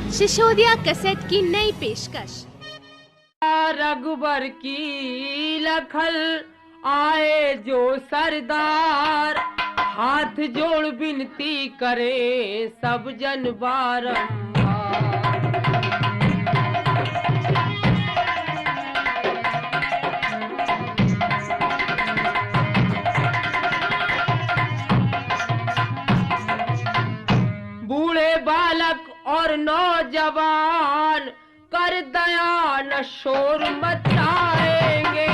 Sisodia cassette की नई पेशकश। रघुबर की लखल आए जो सरदार, हाथ जोड़ विनती करे सब जन बारंबार। बूढ़े बालक और नौजवान कर दया न शोर मचाएंगे।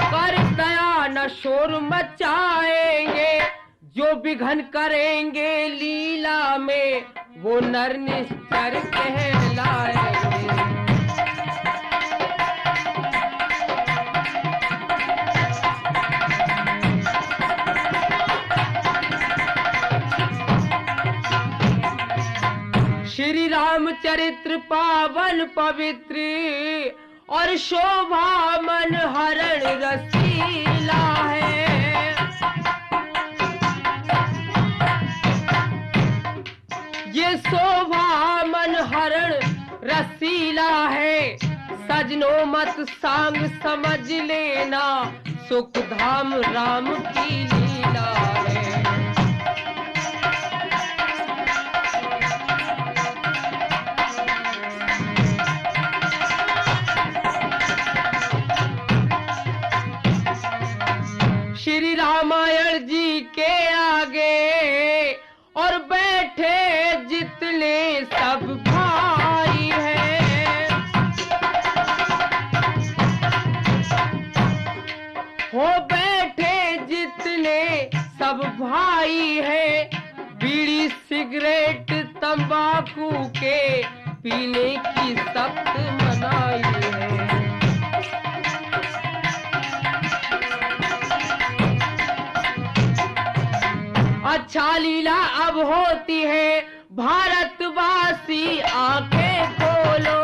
कर दया न शोर मचाएंगे, जो विघन करेंगे लीला में वो नर निश्चर कहलाएंगे। श्री रामचरित्र पावन पवित्र और शोभा मन हरण रसीला है। ये शोभा मन हरण रसीला है, सजनो मत सांग समझ लेना, सुख धाम राम की लीला है। श्री रामायण जी के आगे और बैठे जितने सब भाई हैं, हो बैठे जितने सब भाई हैं, बीड़ी सिगरेट तंबाकू के पीने की सख्त मनाही है। अच्छा लीला अब होती है, भारतवासी आंखें खोलो।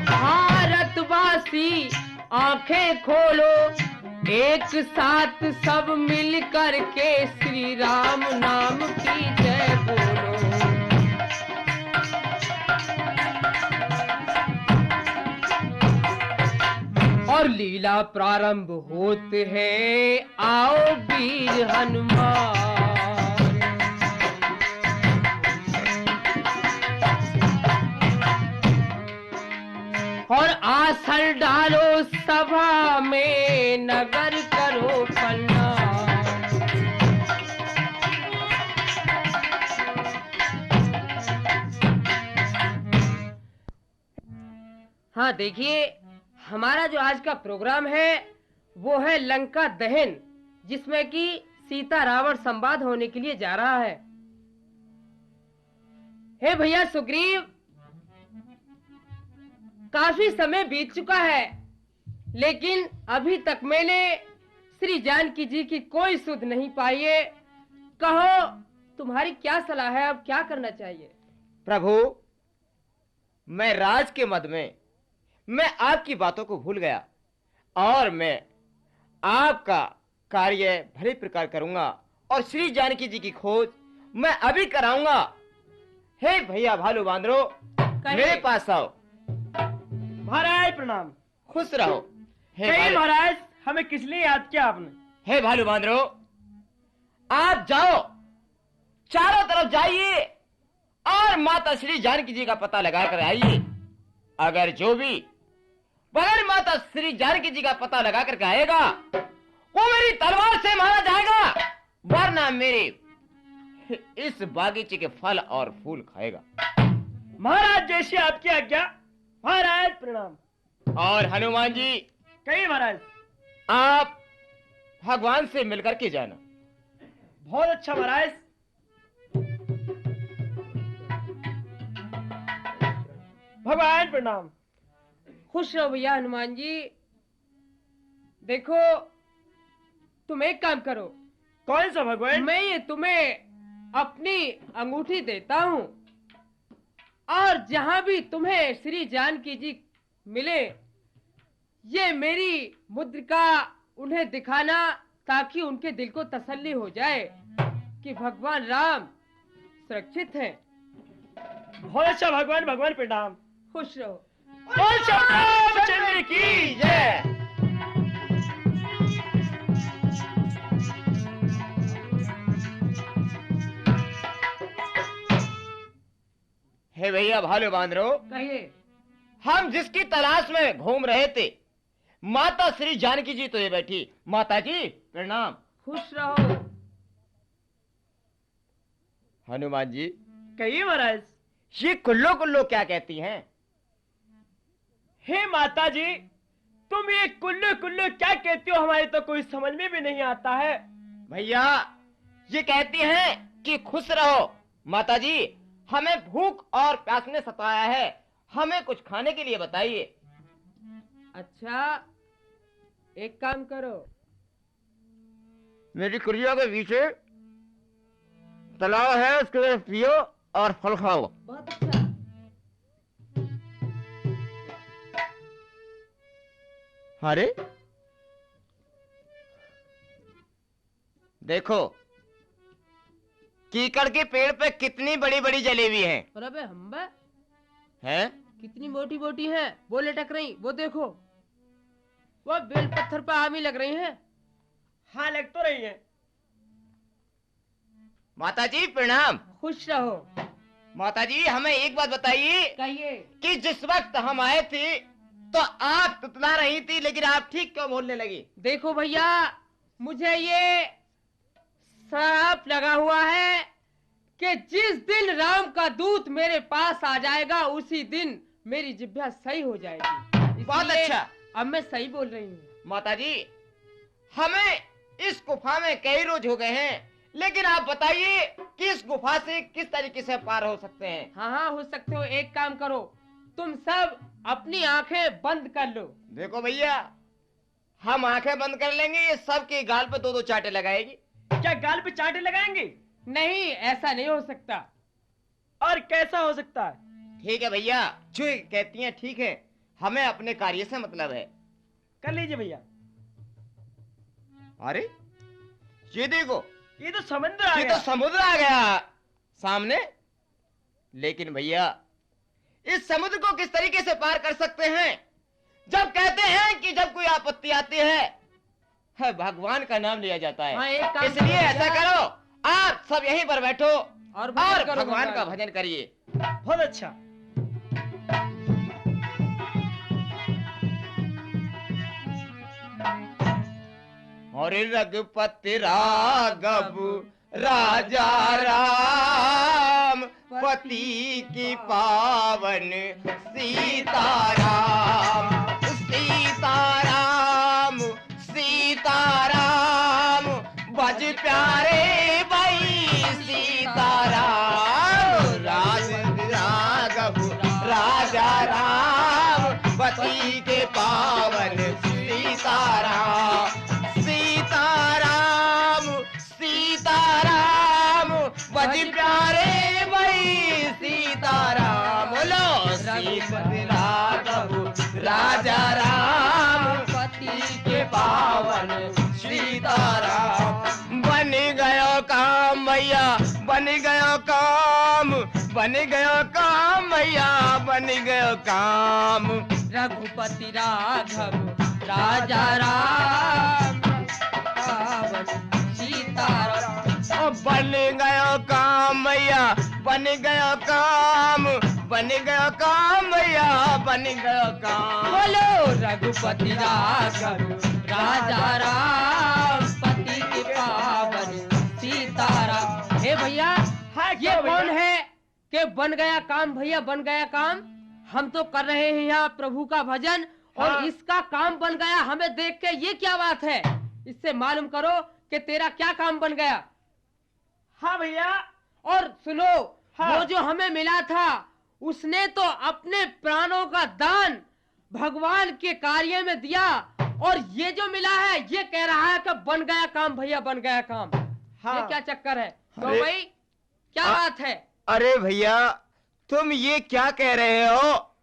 भारतवासी आंखें खोलो, एक साथ सब मिल कर के श्री राम नाम की जय बोलो। और लीला प्रारंभ होते हैं, आओ वीर हनुमान। और आसन डालो सभा में, नगर करो पन्ना। हाँ देखिए, हमारा जो आज का प्रोग्राम है वो है लंका दहन, जिसमें कि सीता रावण संवाद होने के लिए जा रहा है। हे भैया सुग्रीव, काफी समय बीत चुका है, लेकिन अभी तक मैंने श्री जानकी जी की कोई सुध नहीं पाई है। कहो तुम्हारी क्या सलाह है, अब क्या करना चाहिए? प्रभु, मैं राज के मद में मैं आपकी बातों को भूल गया और मैं आपका कार्य भले प्रकार करूंगा और श्री जानकी जी की खोज मैं अभी कराऊंगा। हे भैया भालू बांदरो, मेरे पास आओ। महाराज प्रणाम। खुश रहो। हे महाराज, हमें किस लिए याद किया आपने? हे भालू बांदरो, आप जाओ, चारों तरफ जाइए और माता श्री जानकी जी का पता लगा कर आइए। अगर जो भी बगैर माता श्री जानकी जी का पता लगा करके आएगा, वो मेरी तलवार से मारा जाएगा, वरना मेरे इस बागीचे के फल और फूल खाएगा। महाराज जैसी आपकी आज्ञा। महाराज प्रणाम। और हनुमान जी, कहिए महाराज। आप भगवान से मिलकर के जाना। बहुत अच्छा महाराज। भगवान प्रणाम। खुश रहो भैया हनुमान जी। देखो, तुम एक काम करो। कौन सा भगवान? मैं ये तुम्हें अपनी अंगूठी देता हूं, और जहां भी तुम्हें श्री जानकी जी मिले, ये मेरी मुद्रिका उन्हें दिखाना, ताकि उनके दिल को तसल्ली हो जाए कि भगवान राम सुरक्षित हैं। बहुत अच्छा भगवान, भगवान प्रणाम। खुश रहो। बोल रामचंद्र की जय। हे भैया भालू बांदरो, कहिए। हम जिसकी तलाश में घूम रहे थे, माता श्री जानकी जी तो ये बैठी। माता जी प्रणाम। खुश रहो। हनुमान जी, कहिए महाराज। ये कुल्लो कुल्लो क्या कहती हैं? हे माता जी, तुम ये कुल्लू कुल्लू क्या कहती हो, हमारी तो कोई समझ में भी नहीं आता है। भैया ये कहती हैं कि खुश रहो। माता जी, हमें भूख और प्यास ने सताया है, हमें कुछ खाने के लिए बताइए। अच्छा, एक काम करो। मेरी कुरिया के पीछे तालाब है, उसके अंदर पियो और फल खाओ। बहुत अच्छा। अरे देखो, कीकड़ के पेड़ पे कितनी बड़ी बड़ी जलेबी हैं। और अबे हम्बा हैं? कितनी मोटी मोटी है, वो लटक रही। वो देखो, वो बेल पत्थर पर आमी लग रही हैं। हाँ, लग तो रही है। माता जी प्रणाम। खुश रहो। माता जी, हमें एक बात बताइए कहिए। कि जिस वक्त हम आए थे तो आप तुतला रही थी, लेकिन आप ठीक क्यों बोलने लगी? देखो भैया, मुझे ये श्राप लगा हुआ है कि जिस दिन राम का दूत मेरे पास आ जाएगा, उसी दिन मेरी जिह्वा सही हो जाएगी। बहुत इसलिए अच्छा। अब मैं सही बोल रही हूँ। माता जी, हमें इस गुफा में कई रोज हो गए हैं, लेकिन आप बताइए कि इस गुफा से किस तरीके से पार हो सकते हैं? हाँ हाँ, हो सकते हो। एक काम करो, तुम सब अपनी आंखें बंद कर लो। देखो भैया, हम आंखें बंद कर लेंगे, ये सबके गाल पे दो दो चाटे लगाएगी। क्या गाल पे चाटे लगाएंगे? नहीं, ऐसा नहीं हो सकता। और कैसा हो सकता है? ठीक है भैया, जो कहती हैं ठीक है, हमें अपने कार्य से मतलब है। कर लीजिए भैया। अरे ये देखो, ये तो समुद्र आ ये गया। तो समुद्र आ गया सामने। लेकिन भैया, इस समुद्र को किस तरीके से पार कर सकते हैं? जब कहते हैं कि जब कोई आपत्ति आती है, भगवान का नाम लिया जाता है। हाँ, एक काम इसलिए करो ऐसा भैया। करो, आप सब यहीं पर बैठो और भजन करो भगवान का भजन करिए। बहुत अच्छा। और रघुपति राघव राजा राम, पति की पावन सीताराम। सीताराम सीताराम, बज प्यारे भाई सीताराम। राघव राजा राम, पति के पावन सीताराम। सीताराम सीताराम, बज प्यारे भाई सीताराम। बोलो श्रीपति राघव राजा राम, पति के पावन सीताराम। बन गयो काम भैया, बन गयो काम, बन गयो काम भैया, बन गयो काम। रघुपति राघव राजा राम, पावन सीताराम। बन गयो काम भैया, बन गयो काम, बन गयो काम भैया, बन गयो काम। बोलो रघुपति राघव राजा राम, पति के पावन सीताराम। हे भैया, हाँ, ये क्या भैया? कौन है कि बन गया काम? भैया बन गया काम। हम तो कर रहे हैं यहाँ प्रभु का भजन, और हाँ। इसका काम बन गया हमें देख के। ये क्या बात है? इससे मालूम करो कि तेरा क्या काम बन गया। हाँ भैया। और सुनो, हाँ। वो जो हमें मिला था, उसने तो अपने प्राणों का दान भगवान के कार्य में दिया, और ये जो मिला है, ये कह रहा है कि बन गया काम भैया, बन गया काम। हाँ। ये क्या चक्कर है? तो अरे- भाई क्या बात है? अरे भैया, तुम ये क्या कह रहे हो?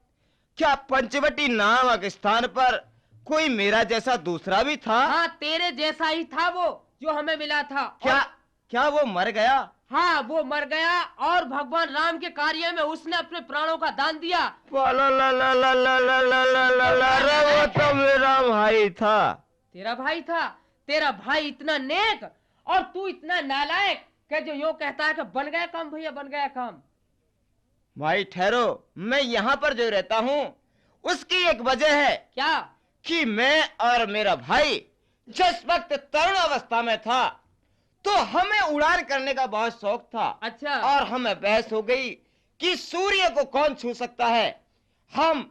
क्या पंचवटी नामक स्थान पर कोई मेरा जैसा दूसरा भी था? हाँ, तेरे जैसा ही था वो जो हमें मिला था। क्या क्या वो मर गया? हाँ, वो मर गया और भगवान राम के कार्य में उसने अपने प्राणों का दान दिया। ला ला ला ला ला ला ला ला ला ला, अरे वो तो मेरा भाई था। तेरा भाई था? तेरा भाई इतना नेक और तू इतना नालायक कि जो यूं कहता है कि बन गया काम भैया, बन गया काम। भाई ठहरो, मैं यहाँ पर जो रहता हूँ उसकी एक वजह है। क्या? कि मैं और मेरा भाई जिस वक्त तरुण अवस्था में था तो हमें उड़ान करने का बहुत शौक था। अच्छा। और हमें बहस हो गई कि सूर्य को कौन छू सकता है। हम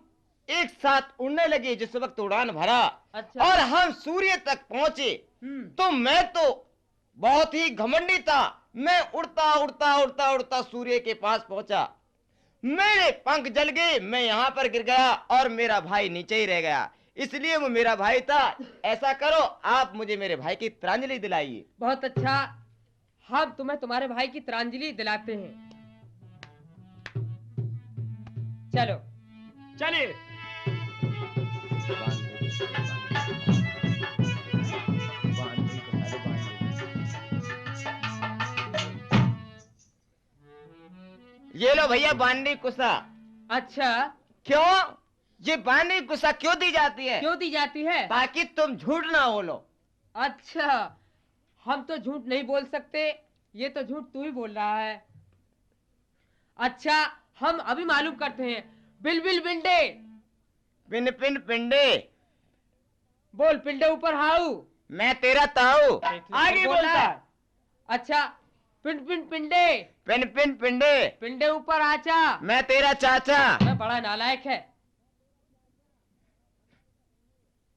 एक साथ उड़ने लगे जिस वक्त उड़ान भरा। अच्छा। और हम सूर्य तक पहुंचे तो मैं तो बहुत ही घमंडी था। मैं उड़ता उड़ता उड़ता उड़ता सूर्य के पास पहुंचा, मेरे पंख जल गए, मैं यहाँ पर गिर गया और मेरा भाई नीचे ही रह गया। इसलिए वो मेरा भाई था। ऐसा करो, आप मुझे मेरे भाई की त्रांजलि दिलाइए। बहुत अच्छा, हम तुम्हें तुम्हारे भाई की त्रांजलि दिलाते हैं। चलो चलिए। ये लो भैया बांडी कुसा। अच्छा, क्यों? ये बांडी कुसा क्यों दी जाती है? क्यों दी जाती है? ताकि तुम झूठ ना बोलो। अच्छा, हम तो झूठ नहीं बोल सकते, ये तो झूठ तू ही बोल रहा है। अच्छा, हम अभी मालूम करते हैं। बिल बिल बिंडे। पिन पिन पिंडे। बोल पिंडे ऊपर हाउ। मैं तेरा ताऊ। आगे बोलता है। अच्छा, पिंड पिंड पिंडे। पिन पिन पिंडे। पिंडे ऊपर आचा। मैं तेरा चाचा। मैं बड़ा नालायक है।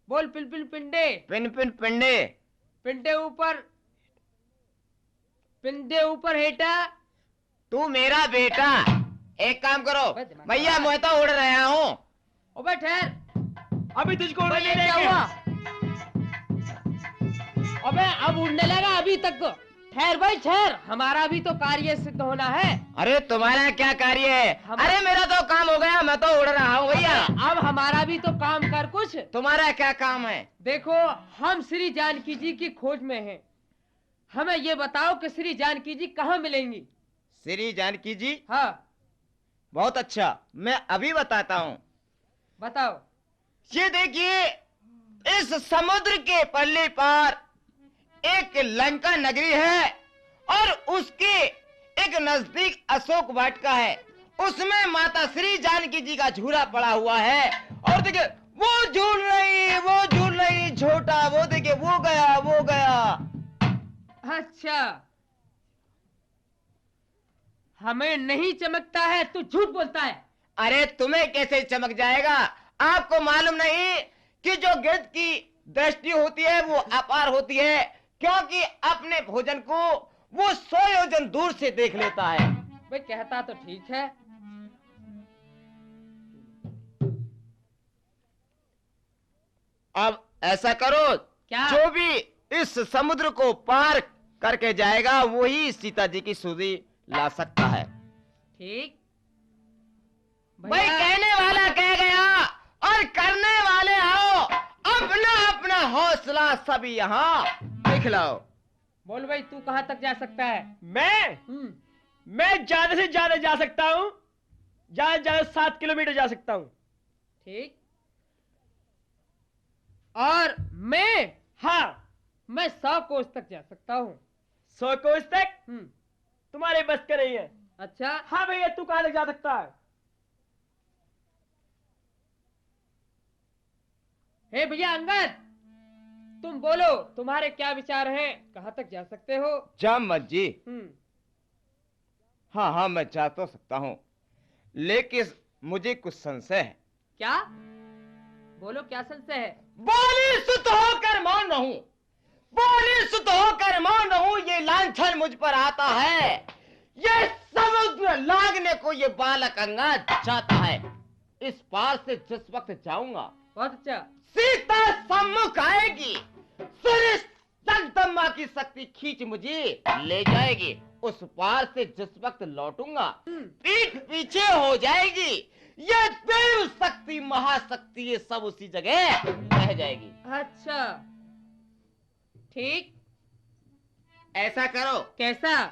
बोल पिल पिल पिंडे। पिन पिन पिंडे। पिंडे ऊपर, पिंडे ऊपर हेटा। तू मेरा बेटा। एक काम करो भैया, मैं तो उड़ रहा हूँ। ओबे ठहर, अभी तुझको उड़ने ये नहीं क्या देंगे। हुआ? अबे अब उड़ने लगा, अभी तक तो ठहर भाई ठहर, हमारा भी तो कार्य सिद्ध होना है। अरे तुम्हारा क्या कार्य है? अरे मेरा तो काम हो गया, मैं तो उड़ रहा हूँ भैया। अब हमारा भी तो काम कर कुछ। तुम्हारा क्या काम है? देखो, हम श्री जानकी जी की खोज में हैं। हमें ये बताओ कि श्री जानकी जी कहाँ मिलेंगी? श्री जानकी जी? हाँ बहुत अच्छा, मैं अभी बताता हूँ। बताओ। ये देखिए, इस समुद्र के पल्ले पार एक लंका नगरी है और उसके एक नजदीक अशोक वाटिका है। उसमें माता श्री जानकी जी का झूला पड़ा हुआ है। और देखिए वो झूल रही छोटा, वो देखिए वो गया। अच्छा, हमें नहीं चमकता है, तू झूठ बोलता है। अरे तुम्हें कैसे चमक जाएगा? आपको मालूम नहीं कि जो गिद्ध की दृष्टि होती है वो अपार होती है, क्योंकि अपने भोजन को वो 100 योजन दूर से देख लेता है। भाई कहता तो ठीक है। अब ऐसा करो, क्या? जो भी इस समुद्र को पार करके जाएगा वही सीता जी की सूदी ला सकता है। ठीक भाई, कहने वाला कह गया और करने वाले आओ। अपना अपना हौसला सब यहाँ दिखलाओ। बोल भाई, तू कहाँ तक जा सकता है? मैं ज्यादा से ज्यादा जा सकता हूँ, ज्यादा से ज्यादा 7 किलोमीटर जा सकता हूँ। ठीक। और मैं? हाँ, मैं 100 कोस तक जा सकता हूँ। 100 कोस तक? तुम्हारे बस का नहीं है। अच्छा। हाँ भैया, तू कहाँ तक जा सकता है? हे भैया अंगद, तुम बोलो, तुम्हारे क्या विचार हैं? कहाँ तक जा सकते हो? जामवंत जी, हाँ मैं जा तो सकता हूँ, लेकिन मुझे कुछ संशय है। क्या? बोलो, क्या संशय है? बोली सुत होकर मौन रहूं, बोली सुत होकर मौन रहूं, ये लांछन मुझ पर आता है। ये समुद्र लागने को ये बालक अंगद चाहता है। इस पार से जिस वक्त जाऊंगा, बहुत अच्छा, सीता सम्मुख आएगी, सूर्य जगदम्बा की शक्ति खींच मुझे ले जाएगी। उस पार से जिस वक्त लौटूंगा, पीठ पीछे हो जाएगी। ये देव शक्ति महाशक्ति ये सब उसी जगह रह जाएगी। अच्छा ठीक, ऐसा करो कैसा?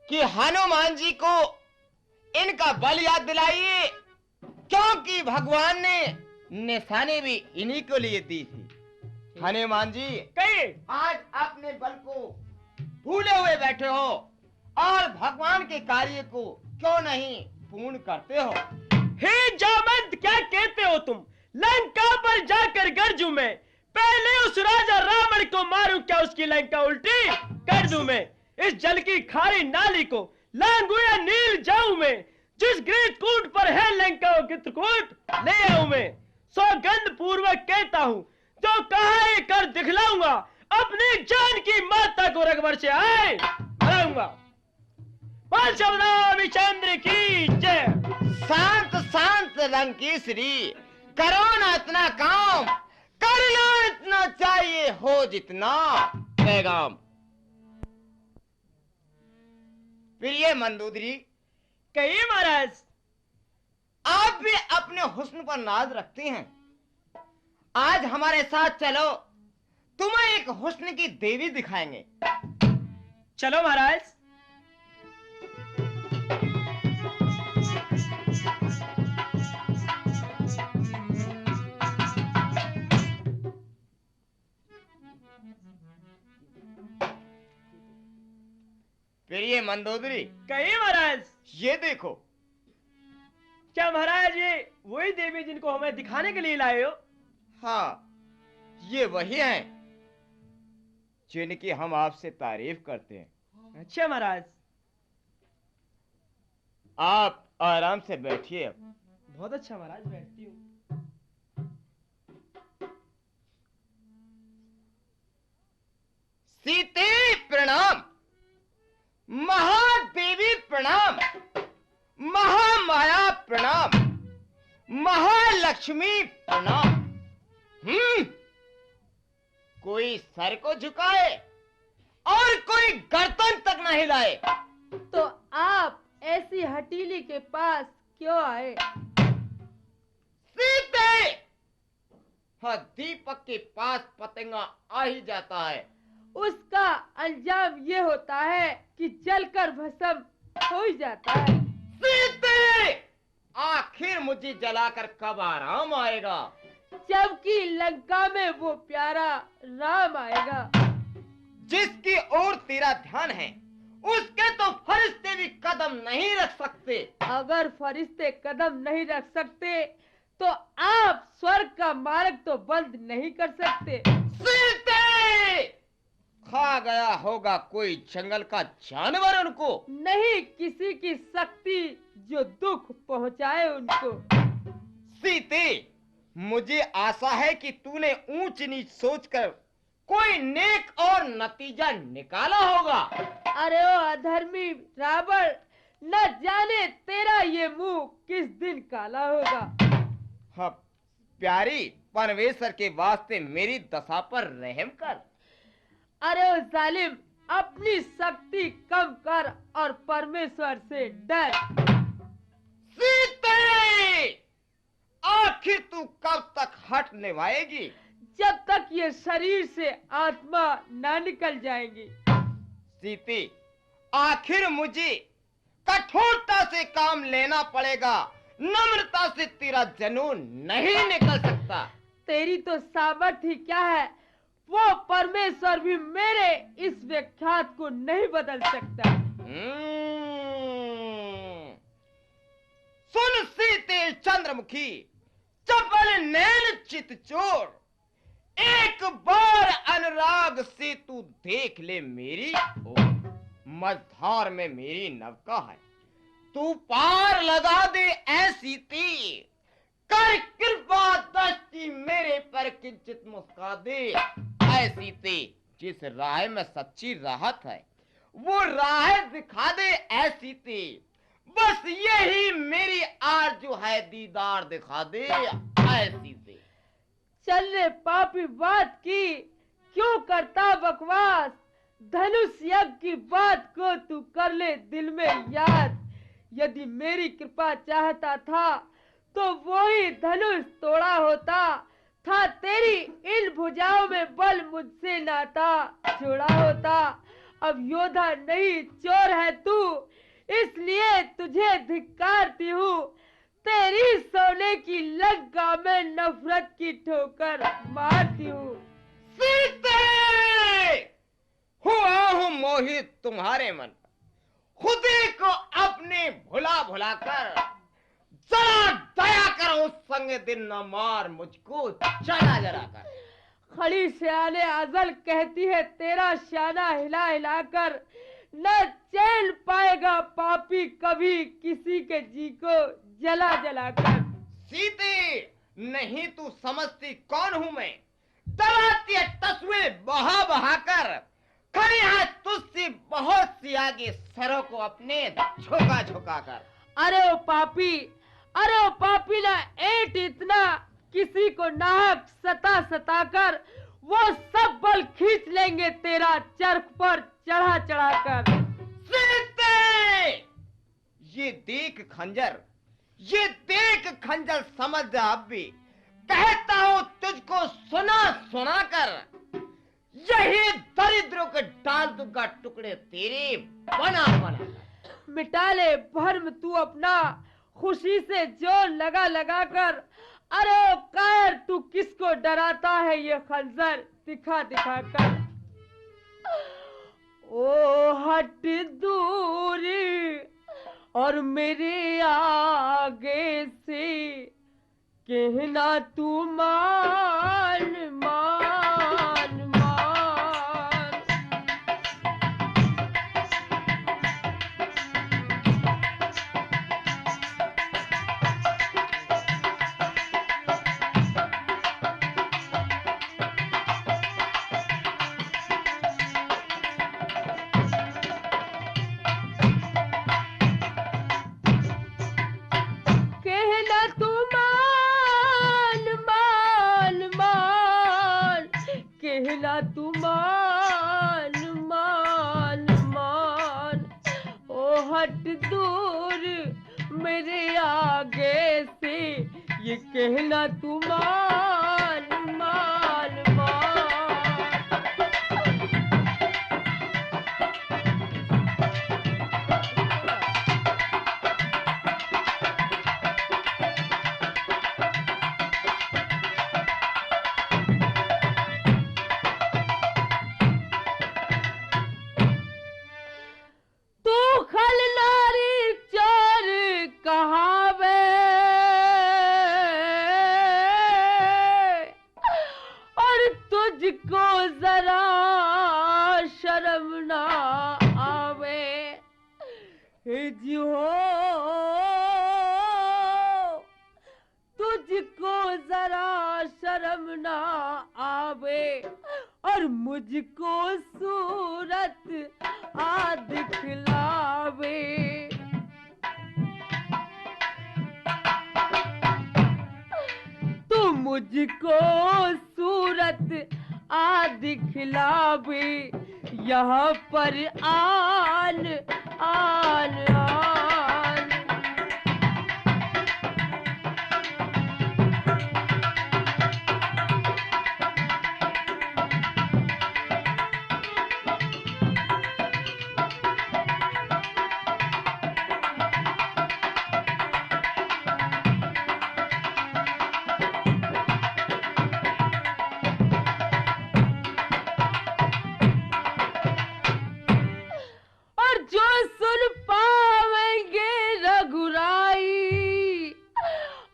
कि हनुमान जी को इनका बल याद दिलाइए, क्योंकि भगवान ने निशानी भी इन्हीं को लिए दी थी। हनुमान जी कहिए। आज अपने बल को भूले हुए बैठे हो और भगवान के कार्य को क्यों नहीं पूर्ण करते हो? हे जामवंत, क्या कहते हो तुम? लंका पर जाकर गरजू मैं, पहले उस राजा रावण को मारूं, क्या उसकी लंका उल्टी कर दूं मैं? इस जल की खारी नाली को लांघू या नील जाऊं मैं, जिस ग्रीत कूट पर है लंका वो चित्रकूट ले आऊं मैं। सौगंध पूर्वक कहता हूं, जो कहा है कर दिखलाऊंगा, अपनी जान की माता को रघुवर से आए मराऊंगा। चंद्र की जय। शांत शांत लंकेश्वरी, करो ना इतना काम, करना इतना चाहिए हो जितना पैगाम। प्रिय मंदोदरी, कहिए महाराज। आप भी अपने हुस्न पर नाज रखते हैं, आज हमारे साथ चलो, तुम्हें एक हुस्न की देवी दिखाएंगे। चलो महाराज। प्रिय मंदोदरी, कहिए महाराज। ये देखो। क्या महाराज ये वही देवी जिनको हमें दिखाने के लिए लाए हो? हाँ, ये वही हैं जिनकी हम आपसे तारीफ करते हैं। अच्छा महाराज। आप आराम से बैठिए। अब बहुत अच्छा महाराज, बैठती हूँ। सीते प्रणाम, महादेवी प्रणाम, महामाया प्रणाम, महालक्ष्मी प्रणाम। कोई सर को झुकाए और कोई गर्दन तक न हिलाए। तो आप ऐसी हटीली के पास क्यों आए? सीते, हाँ, दीपक के पास पतंगा आ ही जाता है, उसका अंजाम ये होता है कि जलकर भस्म हो ही जाता है। सीते, आखिर मुझे जलाकर कब आराम आएगा? जबकि लंका में वो प्यारा राम आएगा। जिसकी ओर तेरा ध्यान है, उसके तो फरिश्ते भी कदम नहीं रख सकते। अगर फरिश्ते कदम नहीं रख सकते तो आप स्वर्ग का मार्ग तो बंद नहीं कर सकते। सीते, खा गया होगा कोई जंगल का जानवर उनको। नहीं किसी की शक्ति जो दुख पहुंचाए उनको। सीते, मुझे आशा है कि तूने ऊंच नीच सोचकर कोई नेक और नतीजा निकाला होगा। अरे ओ अधर्मी रावण, न जाने तेरा ये मुंह किस दिन काला होगा। हाँ, प्यारी परमेश्वर के वास्ते मेरी दशा पर रहम कर। अरे ओ जालिम, अपनी शक्ति कम कर और परमेश्वर से डर। सीते, आखिर तू कब तक हट निभाएगी? जब तक ये शरीर से आत्मा ना निकल जाएगी। सीते, आखिर मुझे कठोरता से काम लेना पड़ेगा, नम्रता से तेरा जुनून नहीं निकल सकता। तेरी तो सामर्थ्य ही क्या है, वो परमेश्वर भी मेरे इस व्याख्यात को नहीं बदल सकता। सुन सीते चंद्रमुखी, चपल नैन चितचोर, एक बार अनुराग से तू देख ले मेरी ओर। मझधार में मेरी नौका है, तू पार लगा दे ऐसी तीर, कर कृपा दृष्टि मेरे पर किंचित मुस्का दे ऐसी ते। जिस राह में सच्ची राहत है वो राह दिखा दे ऐसी ते। बस यही मेरी आरज़ू है, दीदार दिखा दे ऐसी ते। चल रे पापी, बात की क्यों करता बकवास। धनुष यज्ञ की बात को तू कर ले दिल में याद। यदि मेरी कृपा चाहता था तो वो ही धनुष तोड़ा होता, था तेरी इन भुजाओं में बल मुझसे नाता जोड़ा होता। अब योद्धा नहीं चोर है तू, इसलिए तुझे धिक्कारती हूँ। तेरी सोने की लंका में नफरत की ठोकर मारती हूँ। सीते, हुआ हूँ मोहित तुम्हारे मन पर, खुदी को अपने भुला भुला कर। जरा दया कर उस संग दिन न मार मुझको जला जला कर। खड़ी शाने अजल कहती है तेरा शाना हिला हिला कर, न चैन पाएगा पापी कभी किसी के जी को जला जला कर। सीते, नहीं तू समझती कौन हूँ मैं, डराती है तस्वीर बहा बहा कर। खड़ी है तुझसे बहुत सी आगे, सरों को अपने झोंका झोंका कर। अरे ओ पापी, अरे ओ पापी ना ऐट इतना, किसी को नाहक सता सता कर वो सब बल खींच लेंगे तेरा चरख पर चढ़ा चढ़ा कर। सीते, ये देख खंजर, ये देख खंजर, समझ जा अब भी कहता हूँ तुझको सुना सुना कर। यही दरिद्रों के डाल दूंगा टुकड़े तेरे बना बना। मिटा ले भर्म तू अपना खुशी से जोर लगा लगा कर। अरे ओ कायर, तू किसको डराता है ये खंजर दिखा दिखा कर। ओ हट दूरी और मेरे आगे से, कहना तू मान मान मान। कहना तू मान मान मान। ओ हट दूर मेरे आगे से, ये कहना तू मान मान मान। तुझको जरा शर्म ना आवे जी हो, तुझको जरा शर्म ना आवे और मुझको सूरत आ दिखलावे। तू मुझको सूरत आ दिखलावे, यहाँ पर आन आन आन।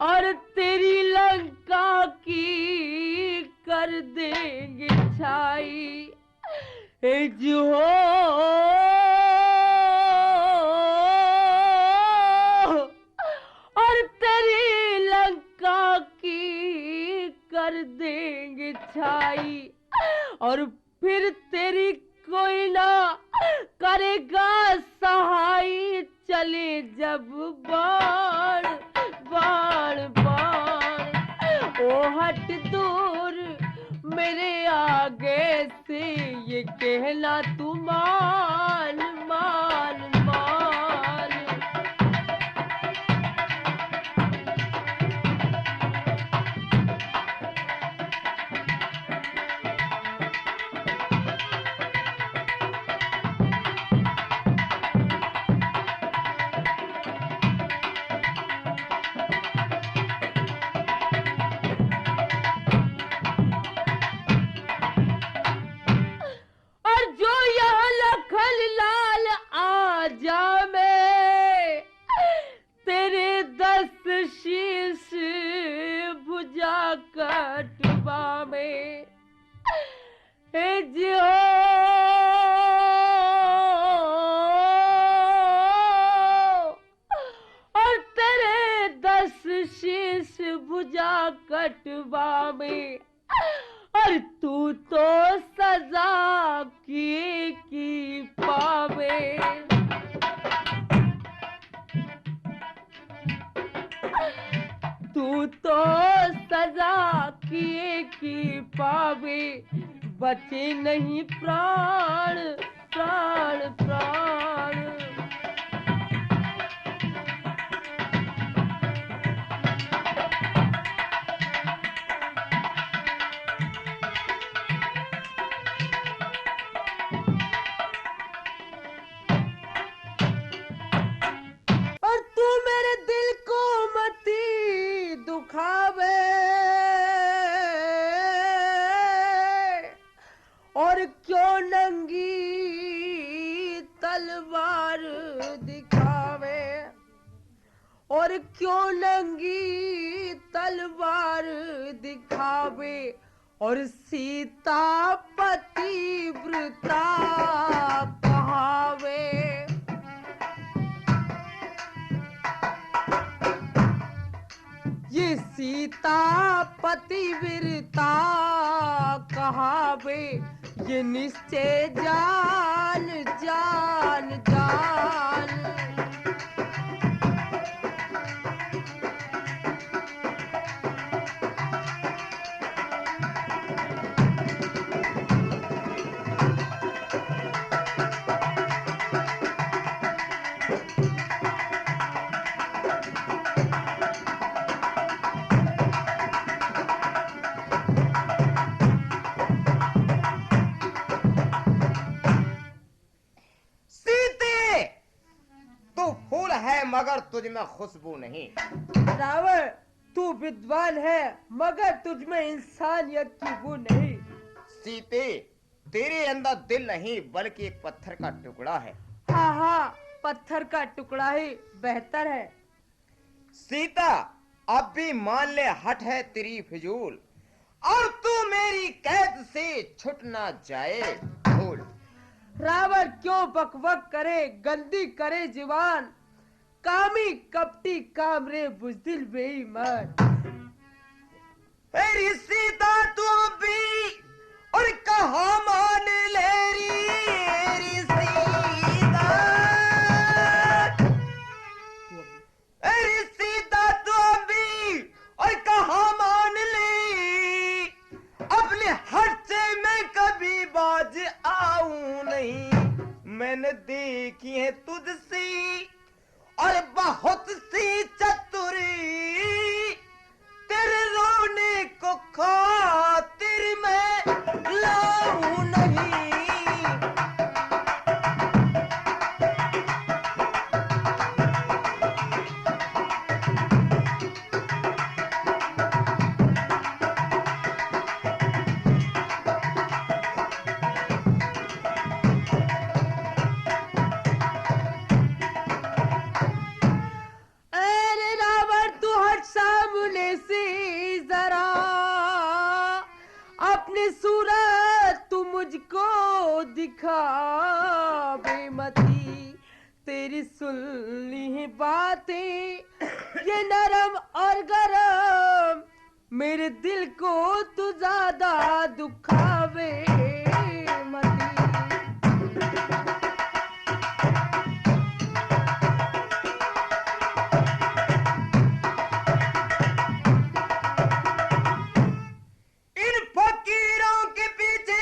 और तेरी लंका की कर देंगे छाई जो और तेरी लंका की कर देंगे छाई और फिर तेरी कोई ना करेगा सहाय। चले जब बाण बाण बाण, ओ हट दूर मेरे आगे से, ये कहना तू मान मान मान। जियो और तेरे 10 शीश भुजा कटवा में, और तू तो सजा की पावे। तू तो सजा की पावे, बचे नहीं प्राण प्राण प्राण। और तू मेरे दिल को मती दुखावे, और क्यों नंगी तलवार दिखावे, और क्यों नंगी तलवार दिखावे, और सीता पतिव्रता कहावे। ये सीता पतिव्रता कहावे, ये निश्चय जान जान जान। मगर तुझ में खुशबू नहीं। रावण, तू विद्वान है मगर तुझ में इंसानियत की बू नहीं। सीते, तेरे अंदर दिल नहीं बल्कि एक पत्थर का टुकड़ा है। हाँ हाँ, पत्थर का टुकड़ा ही बेहतर है। सीता, अब भी मान ले हट है तेरी फिजूल, और तू मेरी कैद से छुट ना जाए भूल। रावण क्यों बकबक करे, गंदी करे जीवान, कामी कपटी कामरे बुजदिल बेईमान। मेरी सीता तू भी और कहा मान ले री सीता, मेरी सीता तू भी और कहा मान ले, अपने हट से मैं कभी बाज आऊं नहीं। मैंने देखी है तुझसे और बहुत सी चतुरी, तेरे रोने को खातिर मैं लाऊं नहीं। मुझको दिखा बेमती, तेरी सुनली बातें ये नरम और गरम, मेरे दिल को तू ज्यादा दुखावे मती। इन फकीरों के पीछे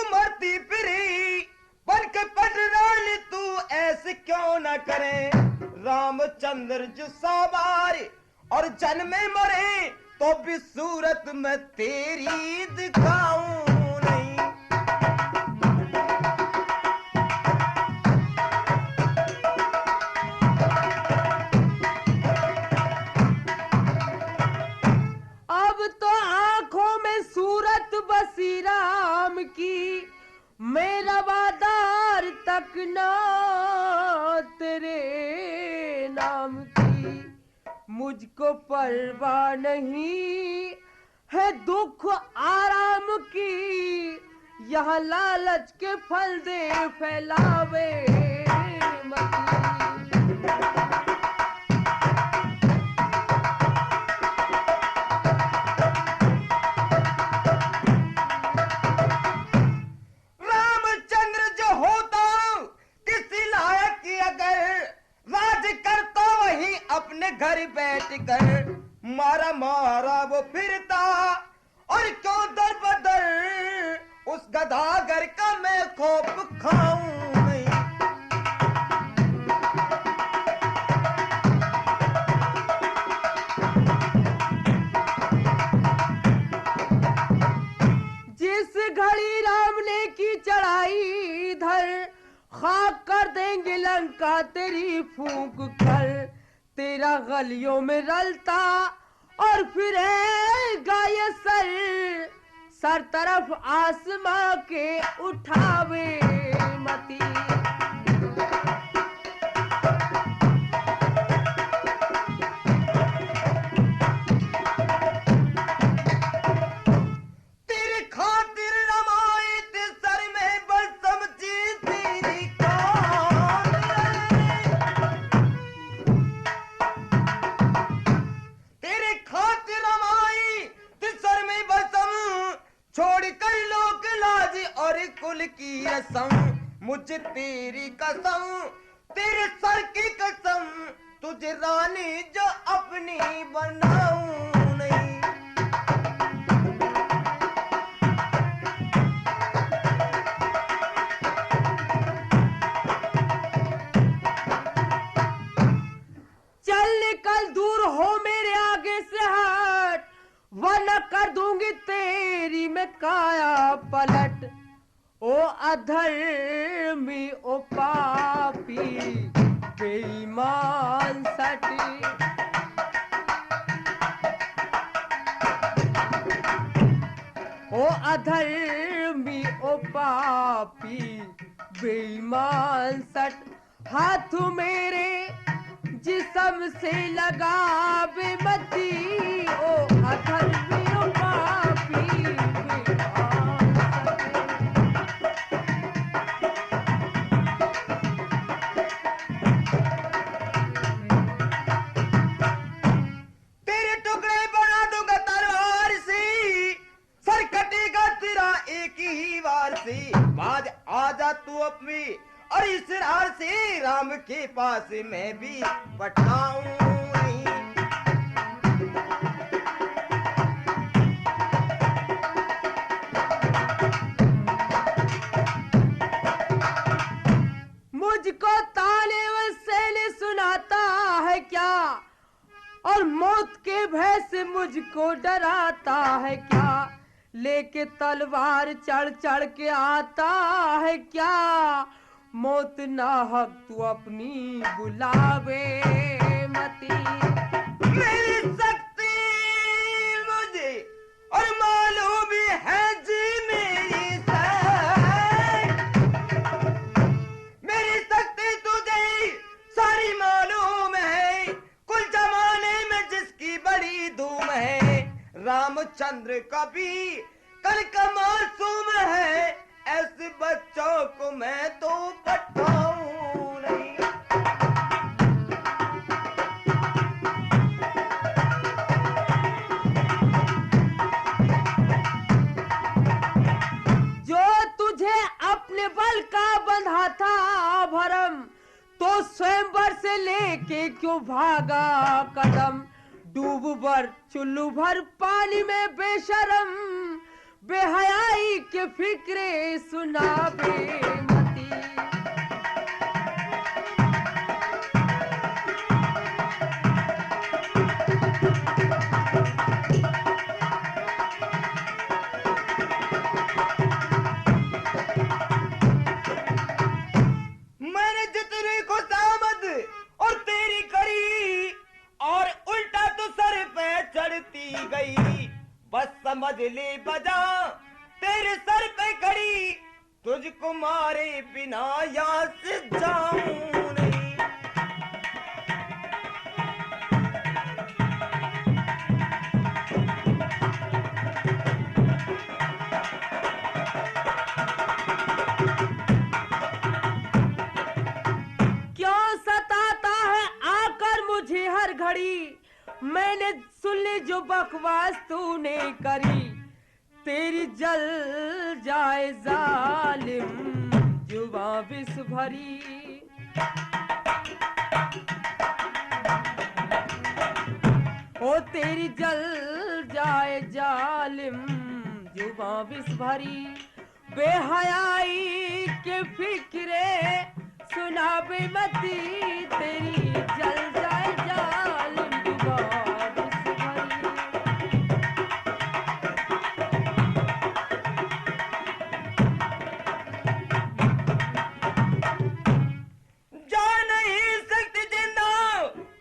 मरती फिरी बनके पटरानी, तू ऐसे क्यों न करे। रामचंद्र जो सवार और जन्मे मरे, तो भी सूरत में तेरी दिखाऊं नहीं। अब तो आंखों में सूरत बसी राम की, मेरा वादार तक ना तेरे नाम की। मुझको परवाह नहीं है दुख आराम की, यहाँ लालच के फल दे फैलावे मती। रामचंद्र जो होता किसी लायक की अगर, राज करता वही अपने घर बैठ कर, मारा मारा वो फिरता और क्यों दर बदर, उस गदागर का मैं खौफ खाऊं नहीं। जिस घड़ी राम ने की चढ़ाई धर, खाक कर देंगे लंका तेरी फूंक कर, तेरा गलियों में रलता और फिर गाय सर तरफ आसमां के उठावे मती। तेरे खातिर रमाई ते सर में बलसम जी तेरी कौन तेरे खातिर रमाई ते सर में बलसम, छोड़ कर लोक लाज और कुल की रसम, मुझे तेरी कसम तेरे सर की कसम, तुझे रानी जो अपनी बनाऊं नहीं। चल निकल दूर हो मेरे आगे से हट, वरना कर दूंगी तेरी मैं काया पलट। ओ अधर्मी ओ पापी बेईमान सटी, ओ अधर्मी ओ पापी बेईमान सट, हाथ मेरे जिस्म से लगा बेमती, ओ अधर्मी ओ पापी बेईमान सट। तेरे टुकड़े बना दूंगा तलवार से, सर कटेगा तेरा एक ही वार से, आज आजा तू अपनी और इस रार से, राम के पास मैं भी पठाऊं नहीं। मुझको ताने वैसे सुनाता है क्या, और मौत के भय से मुझको डराता है क्या, लेके तलवार चढ़ चढ़ के आता है क्या, मौत ना हक तू अपनी बुलावे मती। मेरी शक्ति मुझे और मालूम भी है जी मेरी मेरी शक्ति तुझे सारी मालूम है, कुल जमाने में जिसकी बड़ी धूम है, रामचंद्र का भी कल का मासूम है, ऐसे बच्चों को मैं तो पठाऊं नहीं। जो तुझे अपने बल का बंधा था भरम, तो स्वयंवर से लेके क्यों भागा कदम, डूब भर चुल्लू भर पानी में बेशरम, बेहयाई के फिक्रे सुना बेमती। मैंने जितनी खुशामद और तेरी करी, और उल्टा तो सर पे चढ़ती गई, बस समझ ले बजा तेरे सर पे खड़ी, तुझको मारे बिना यहाँ से जाऊं नहीं। जो बकवास तूने करी तेरी जल जाए जालिम जुबां विष भरी। ओ तेरी जल जाए जालिम जुबां विष भरी। बेहयाई के फिक्रे सुना बेमती तेरी जल जाए जालिम जुबां विष भरी। जा नहीं सकती जिंदा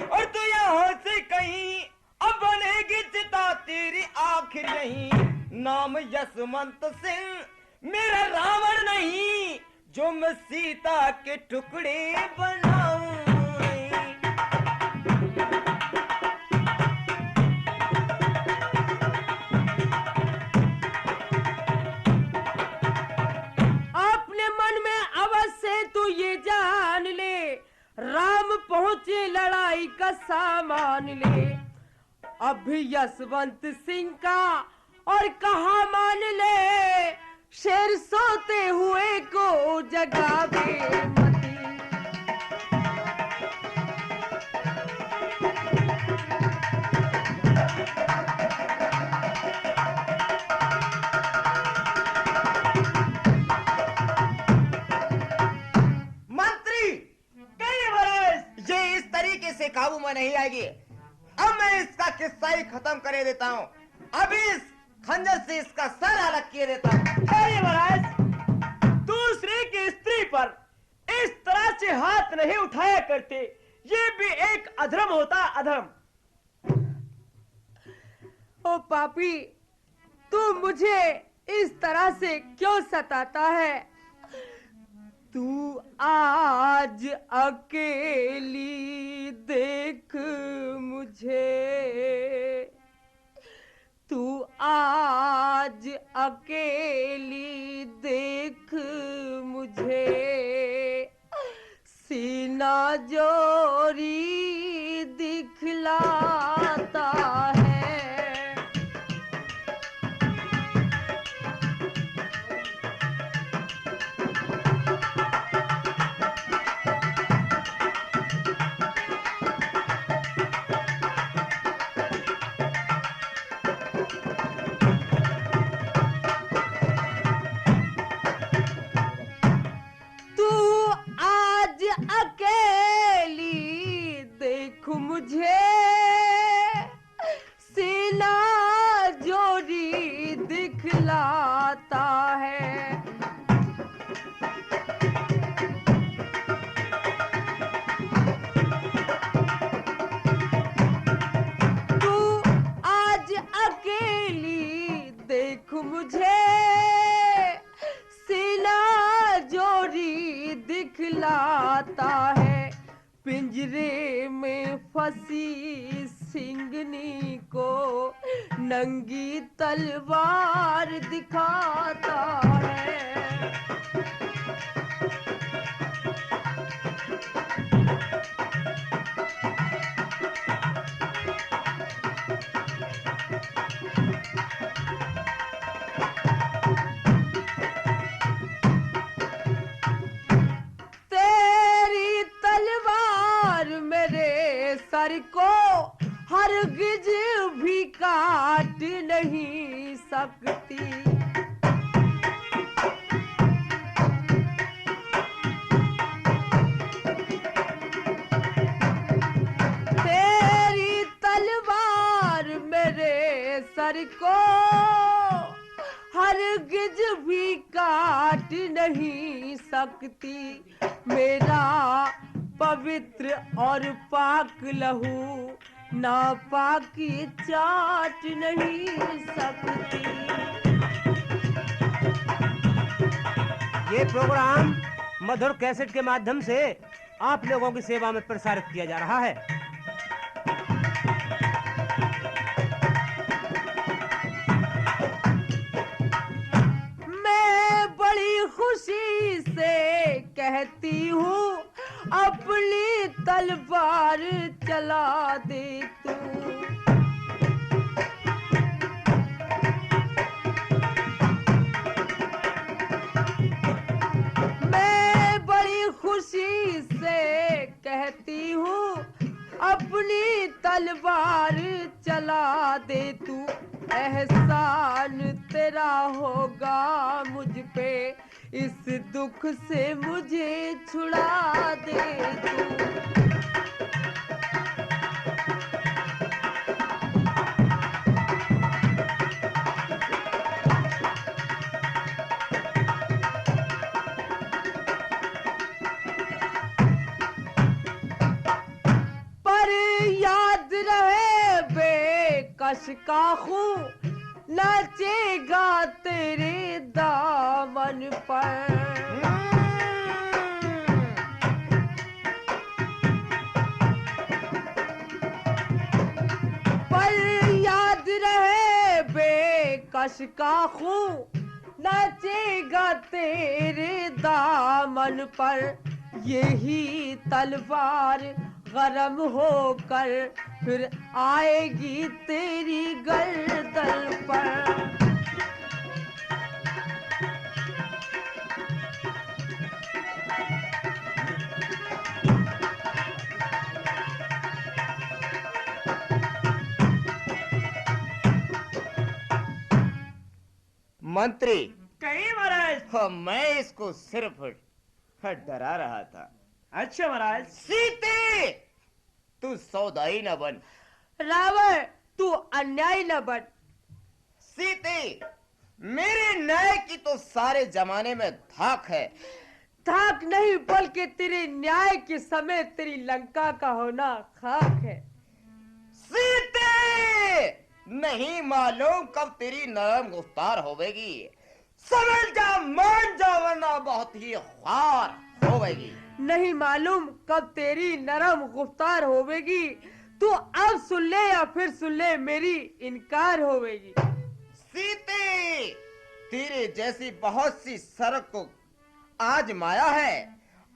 और तू यहाँ से कहीं, अब बनेगी चिता तेरी आखिर नहीं। नाम यशवंत सिंह मेरा रावण नहीं, जो मैं सीता के टुकड़े बनाऊं। अपने मन में अवश्य तू ये जान ले, राम पहुंचे लड़ाई का सामान ले। अभी यशवंत सिंह का और कहा मान ले, शेर सोते हुए को जगावे मती। मंत्री कई बरस ये इस तरीके से काबू में नहीं आएगी। अब मैं इसका किस्सा ही खत्म कर देता हूँ। अभी इस खंजर से इसका सर अलग किए देता हूँ। अरे महाराज, दूसरे की स्त्री पर इस तरह से हाथ नहीं उठाया करते, ये भी एक अधर्म होता, अधर्म। ओ पापी, तू मुझे इस तरह से क्यों सताता है? तू आज अकेली देख मुझे, तू आज अकेली देख मुझे, सीना जोरी दिखलाता है। मुझे सीना जोड़ी दिखलाता है। तू आज अकेली देख मुझे, सीना जोड़ी दिखलाता है। पिंजरे में फंसी सिंगनी को नंगी तलवार दिखाता है। सर को हरगिज भी काट नहीं सकती। तेरी तलवार मेरे सर को हरगिज भी काट नहीं सकती। मेरा पवित्र और पाक लहू नापाकी चाट नहीं सकती। ये प्रोग्राम मधुर कैसेट के माध्यम से आप लोगों की सेवा में प्रसारित किया जा रहा है। मैं बड़ी खुशी से कहती हूँ अपनी तलवार चला दे तू। अपनी तलवार चला दे तू, एहसान तेरा होगा मुझ पे, इस दुख से मुझे छुड़ा दे तू। कश का खूं नाचेगा तेरे दामन पर। पर याद रहे बेकश का खूं नाचेगा तेरे दामन पर, यही तलवार गरम होकर फिर आएगी तेरी गर्दन पर। मंत्री कहीं महाराज। हाँ, मैं इसको सिर्फ डरा रहा था। अच्छा महाराज। सीते तू सौदाई न बन। रावण तू अन्यायी न बन। सीते मेरे न्याय की तो सारे जमाने में धाक है। धाक नहीं बल्कि तेरे न्याय के समय तेरी लंका का होना खाक है। सीते नहीं मालूम कब तेरी नरम गुफ्तार होवेगी। समझ जा, मान जा, वरना बहुत ही ख्वार होवेगी। नहीं मालूम कब तेरी नरम गुफ्तार होवेगी। तू अब सुन ले या फिर सुन ले, मेरी इनकार होवेगी। सीते तेरे जैसी बहुत सी सड़क को आज माया है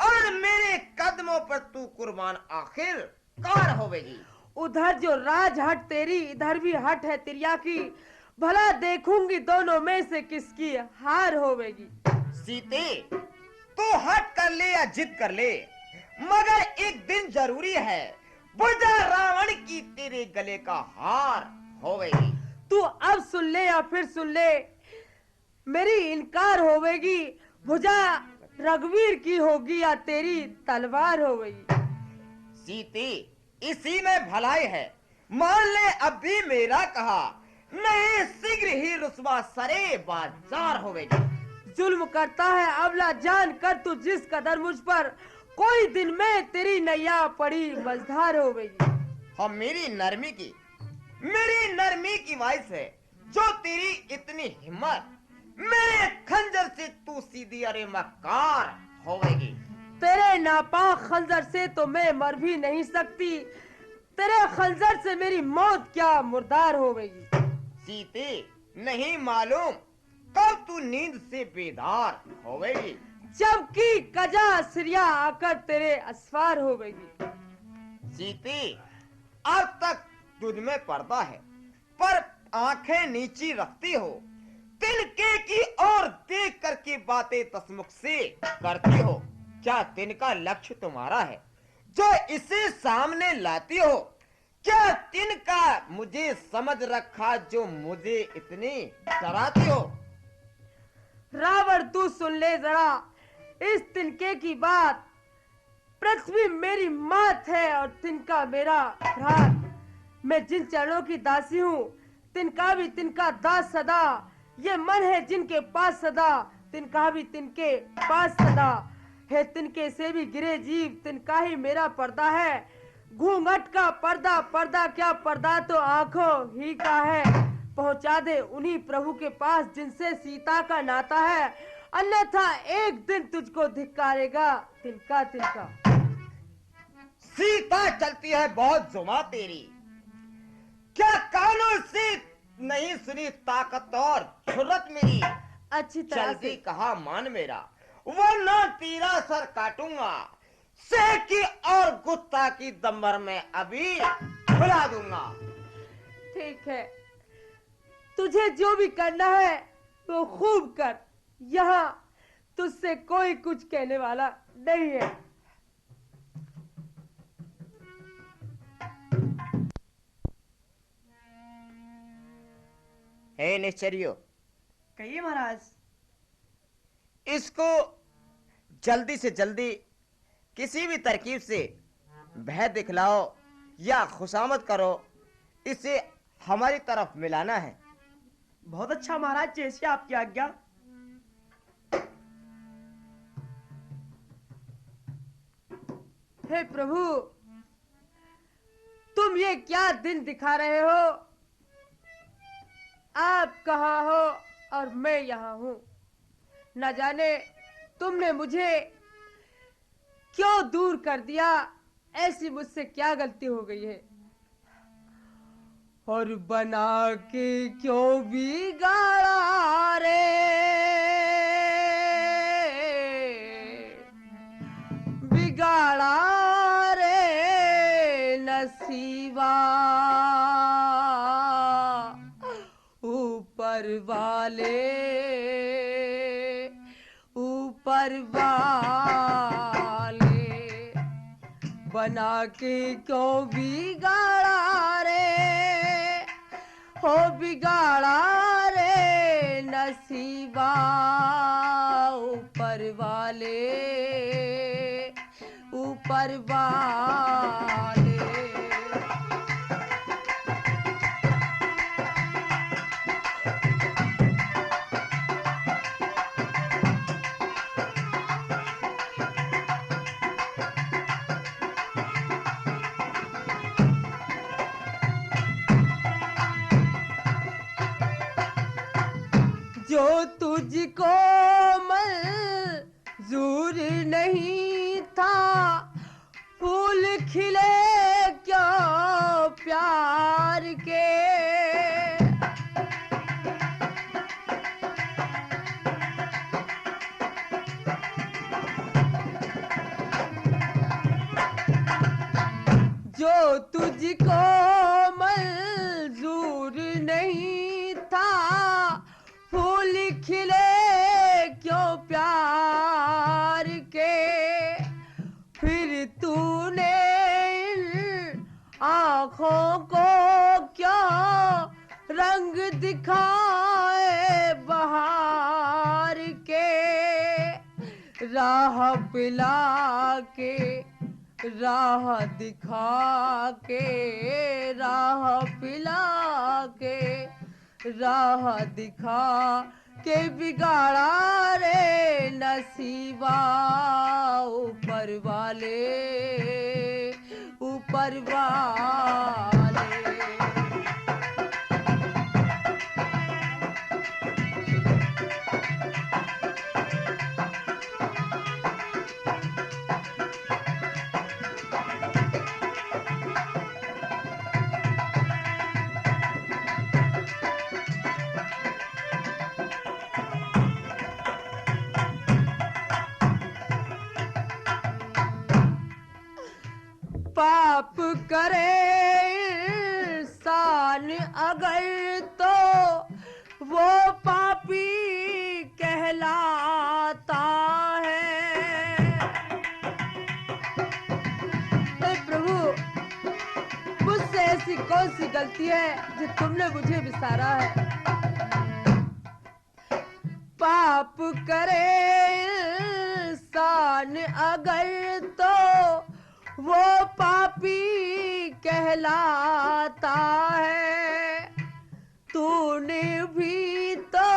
और मेरे कदमों पर तू कुर्बान आखिर कार होवेगी। उधर जो राज हट तेरी, इधर भी हट है तिरिया की। भला देखूंगी दोनों में से किसकी हार होवेगी। सीते तू हट कर ले या जिद कर ले, मगर एक दिन जरूरी है, बुझा रावण की तेरे गले का हार होवेगी। तू अब सुन ले या फिर सुन ले, मेरी इनकार होवेगी। भुजा रघुवीर की होगी या तेरी तलवार होवेगी। सीते इसी में भलाई है, मान ले अब भी मेरा कहा, नहीं शीघ्र ही रुस्वा सरे बाजार होवेगी। जुल्म करता है अबला जान कर तू जिस कदर मुझ पर, कोई दिन में तेरी नैया पड़ी मझधार होवेगी। हम मेरी नरमी की वजह से जो तेरी इतनी हिम्मत, मेरे खंजर से तू सीधी अरे मकार होवेगी। तेरे नापाक खंजर से तो मैं मर भी नहीं सकती, तेरे खंजर से मेरी मौत क्या मुर्दार होवेगी। सीते नहीं मालूम कब तू नींद से बेदार होवेगी। जबकि कजा सिरिया आकर तेरे असवार होवेगी। सीते अब तक तुझ में पर्दा है, पर आंखें नीची रखती हो, तिनके की ओर देख करके बातें तसमुख से करती हो। क्या तिनका लक्ष्य तुम्हारा है जो इसे सामने लाती हो? क्या तिनका मुझे समझ रखा जो मुझे इतनी डराती हो? रावण तू सुन ले जरा इस तिनके की बात। पृथ्वी मेरी मात है और तिनका मेरा भ्रात। मैं जिन चरणों की दासी हूँ, तिनका भी तिनका दास सदा। ये मन है जिनके पास सदा, तिनका भी तिनके पास सदा है। तिनके से भी गिरे जीव, तिनका ही मेरा पर्दा है। घूंघट का पर्दा, पर्दा क्या पर्दा तो आंखों ही का है। पहुंचा दे उन्हीं प्रभु के पास जिनसे सीता का नाता है, अन्यथा एक दिन तुझको धिक्कारेगा तिनका तिनका। सीता चलती है बहुत जुमा तेरी, क्या कानों से नहीं सुनी ताकत और जुर्रत मेरी? अच्छी तरह जल्दी से कहा मान मेरा, वरना तेरा सर काटूंगा। से की और गुत्ता की दम्बर में अभी खुला दूंगा। ठीक है, तुझे जो भी करना है वो खूब कर। यहाँ तुझसे कोई कुछ कहने वाला नहीं है। हे निश्चरियो, कहिए महाराज। इसको जल्दी से जल्दी किसी भी तरकीब से भय दिखलाओ या खुशामद करो, इसे हमारी तरफ मिलाना है। बहुत अच्छा महाराज, जैसी आपकी आज्ञा। हे प्रभु, तुम ये क्या दिन दिखा रहे हो? आप कहाँ हो और मैं यहाँ हूँ। न जाने तुमने मुझे क्यों दूर कर दिया, ऐसी मुझसे क्या गलती हो गई है? और बना के क्यों बिगाड़ा रे, बिगाड़ा रे नसीबा, ऊपर वाले, ऊपर वाले, बना के क्यों बिगाड़ा रे, हो बिगाड़ा रे नसीबा, ऊपर वाले, ऊपर वाले। जो तुझको मंजूर नहीं था, फूल खिले क्यों प्यार के, जो तुझको मंजूर नहीं था, फूल खिले क्यों प्यार के, फिर तूने इन आँखों को क्यों रंग दिखाए बहार के, राह पिला के, राह दिखा के, राह पिला के, राह दिखा के बिगाड़ा रे नसीबा, ऊपर वाले, ऊपर वाले। पाप करे इंसान अगर तो वो पापी कहलाता है। हे प्रभु, मुझसे ऐसी कौन सी गलती है जो तुमने मुझे विसारा है? पाप करे इंसान अगर तो वो पापी कहलाता है। तूने भी तो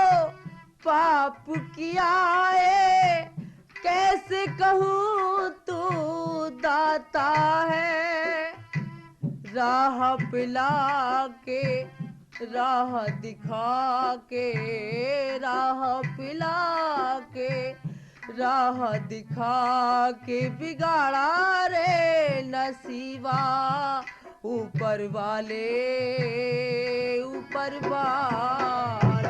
पाप किया है, कैसे कहूँ तू दाता है। राह पिला के, राह दिखा के, राह पिला के, राह दिखा के बिगाड़ा रे नसीबा, ऊपर वाले, ऊपर वाले।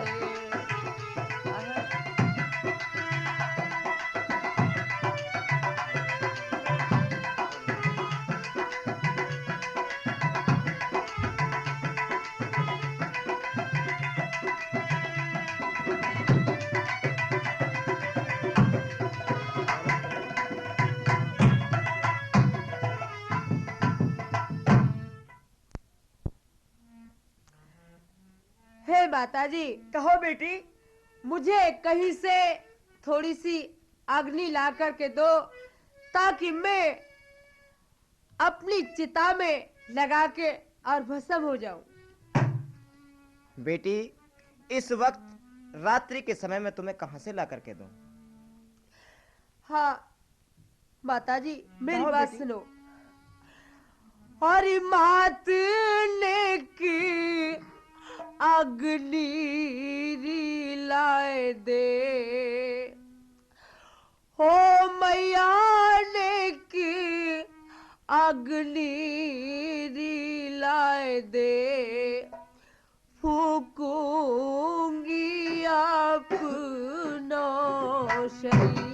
माताजी, कहो बेटी। मुझे कहीं से थोड़ी सी अग्नि ला करके दो, ताकि मैं अपनी चिता में लगा के और भस्म हो जाऊं। बेटी, इस वक्त रात्रि के समय में तुम्हें कहां से ला करके दूं? हाँ माताजी, मेरी कहो बात बेटी। सुनो। हरी मात ने की अग्नि लाए दे, हो मैया ने की अग्नि लाए दे, फूकूंगी अपनो शरीर।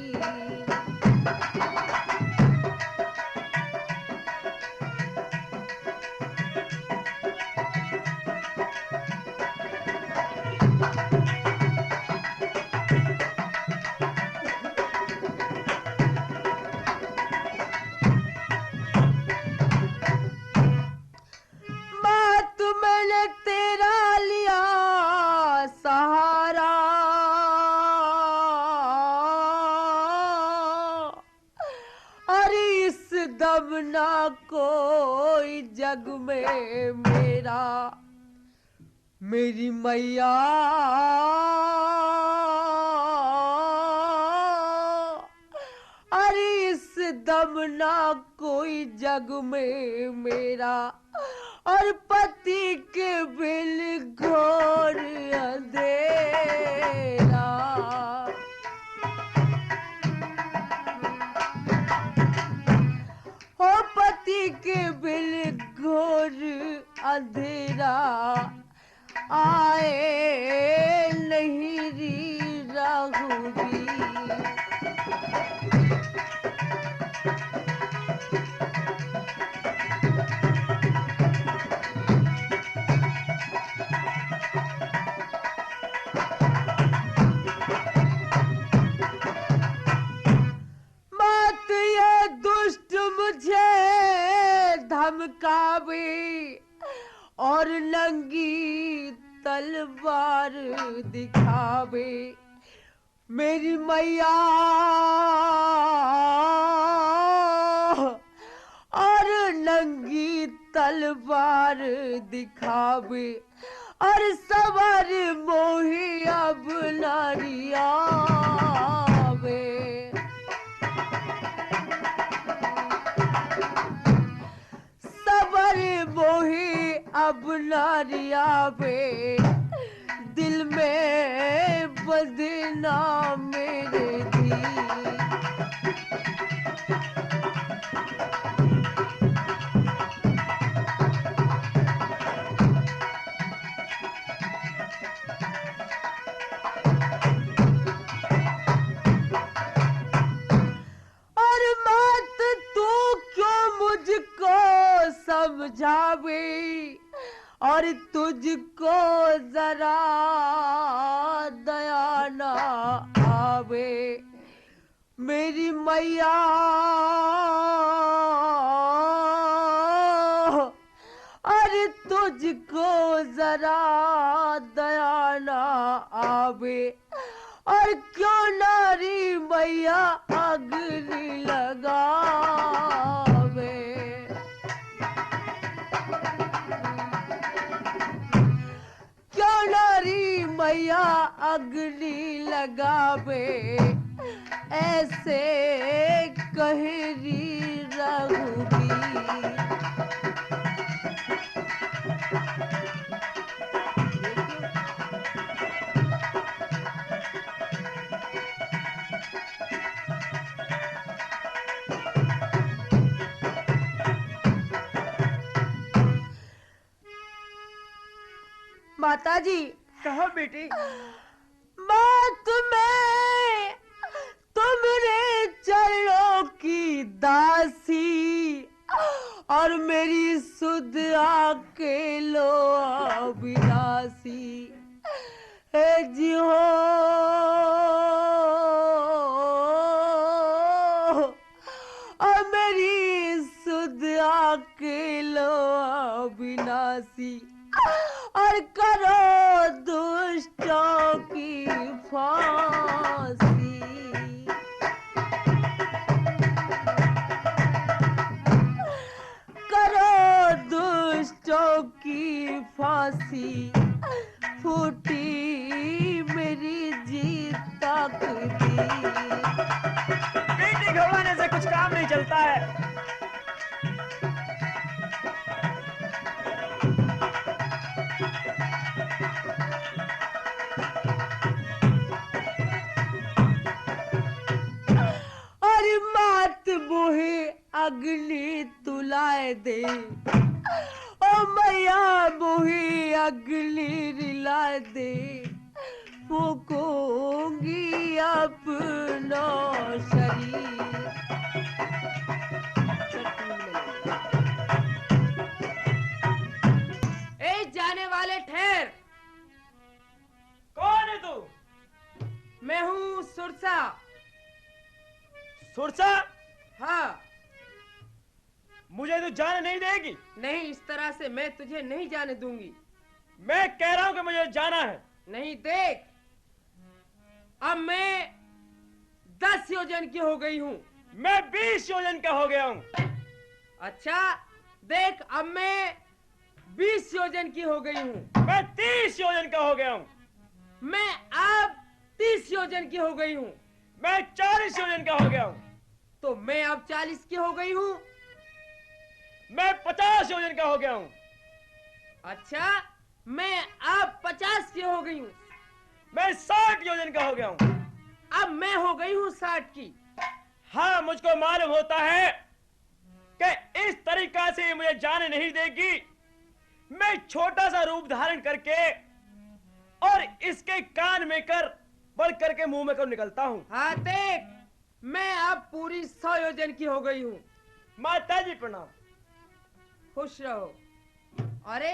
बात मैंने तेरा लिया सहारा, अरे इस दम ना कोई जग में मेरा, मेरी मैया अरे इस दम ना कोई जग में मेरा, और पति के बिल घोर अंधेरा। हो पति के बिल घोर अंधेरा, आए नहीं री रघुबीर। बात ये दुष्ट मुझे धमकावे, और नंगी तलवार दिखावे, मेरी मैया और नंगी तलवार दिखावे, और सवार मोही अब नारियावे। सबर मोही अब नारियावे, दिल में बदना मेरे दी। और मत तू क्यों मुझको समझावे, और तुझको जरा दया ना आवे, मेरी मैया अरे तुझको जरा दया ना आवे, और क्यों नारी मैया अग्नि लगावे। क्यों नारी मैया अग्नि लगावे, ऐसे कहरी रघुबीर। माताजी, कहो बेटी। बात में तुमरे चरणों की दासी, और मेरी सुध आके लो अविनाशी। हे जी हो और मेरी सुध आके लो अविनाशी, और करो दूर सी फूटी मेरी जीत तकदीर। पीठी घबराने से कुछ काम नहीं चलता है। अरे मात बोहे अगली तुलाए दे, ओ मैया बोहे अगली रिलाए दे, फूकूंगी अपना शरीर। ए जाने वाले ठहर। कौन है तू? मैं हूँ सुरसा। सुरसा? हाँ। मुझे तू जाने नहीं देगी? नहीं, इस तरह से मैं तुझे नहीं जाने दूंगी। मैं कह रहा हूं कि मुझे जाना है। नहीं, देख, अब मैं 10 योजन की हो गई हूँ। मैं 20 योजन का हो गया हूँ। अच्छा, देख, अब मैं 20 योजन की हो गई हूँ। मैं 30 योजन का हो गया हूँ। मैं अब 30 योजन की हो गई हूँ। मैं 40 योजन का हो गया हूँ। तो मैं अब 40 की हो गई हूँ। मैं 50 योजन का हो गया हूँ। अच्छा, मैं अब 50 की हो गई हूँ। मैं 60 योजन का हो गया हूँ। अब मैं हो गई हूँ 60 की। हाँ, मुझको मालूम होता है कि इस तरीका से मुझे जाने नहीं देगी। मैं छोटा सा रूप धारण करके और इसके कान में कर बढ़ करके मुंह में कर निकलता हूँ। हाँ, देख, मैं अब पूरी 100 योजन की हो गई हूँ। माता जी प्रणाम। खुश रहो। अरे,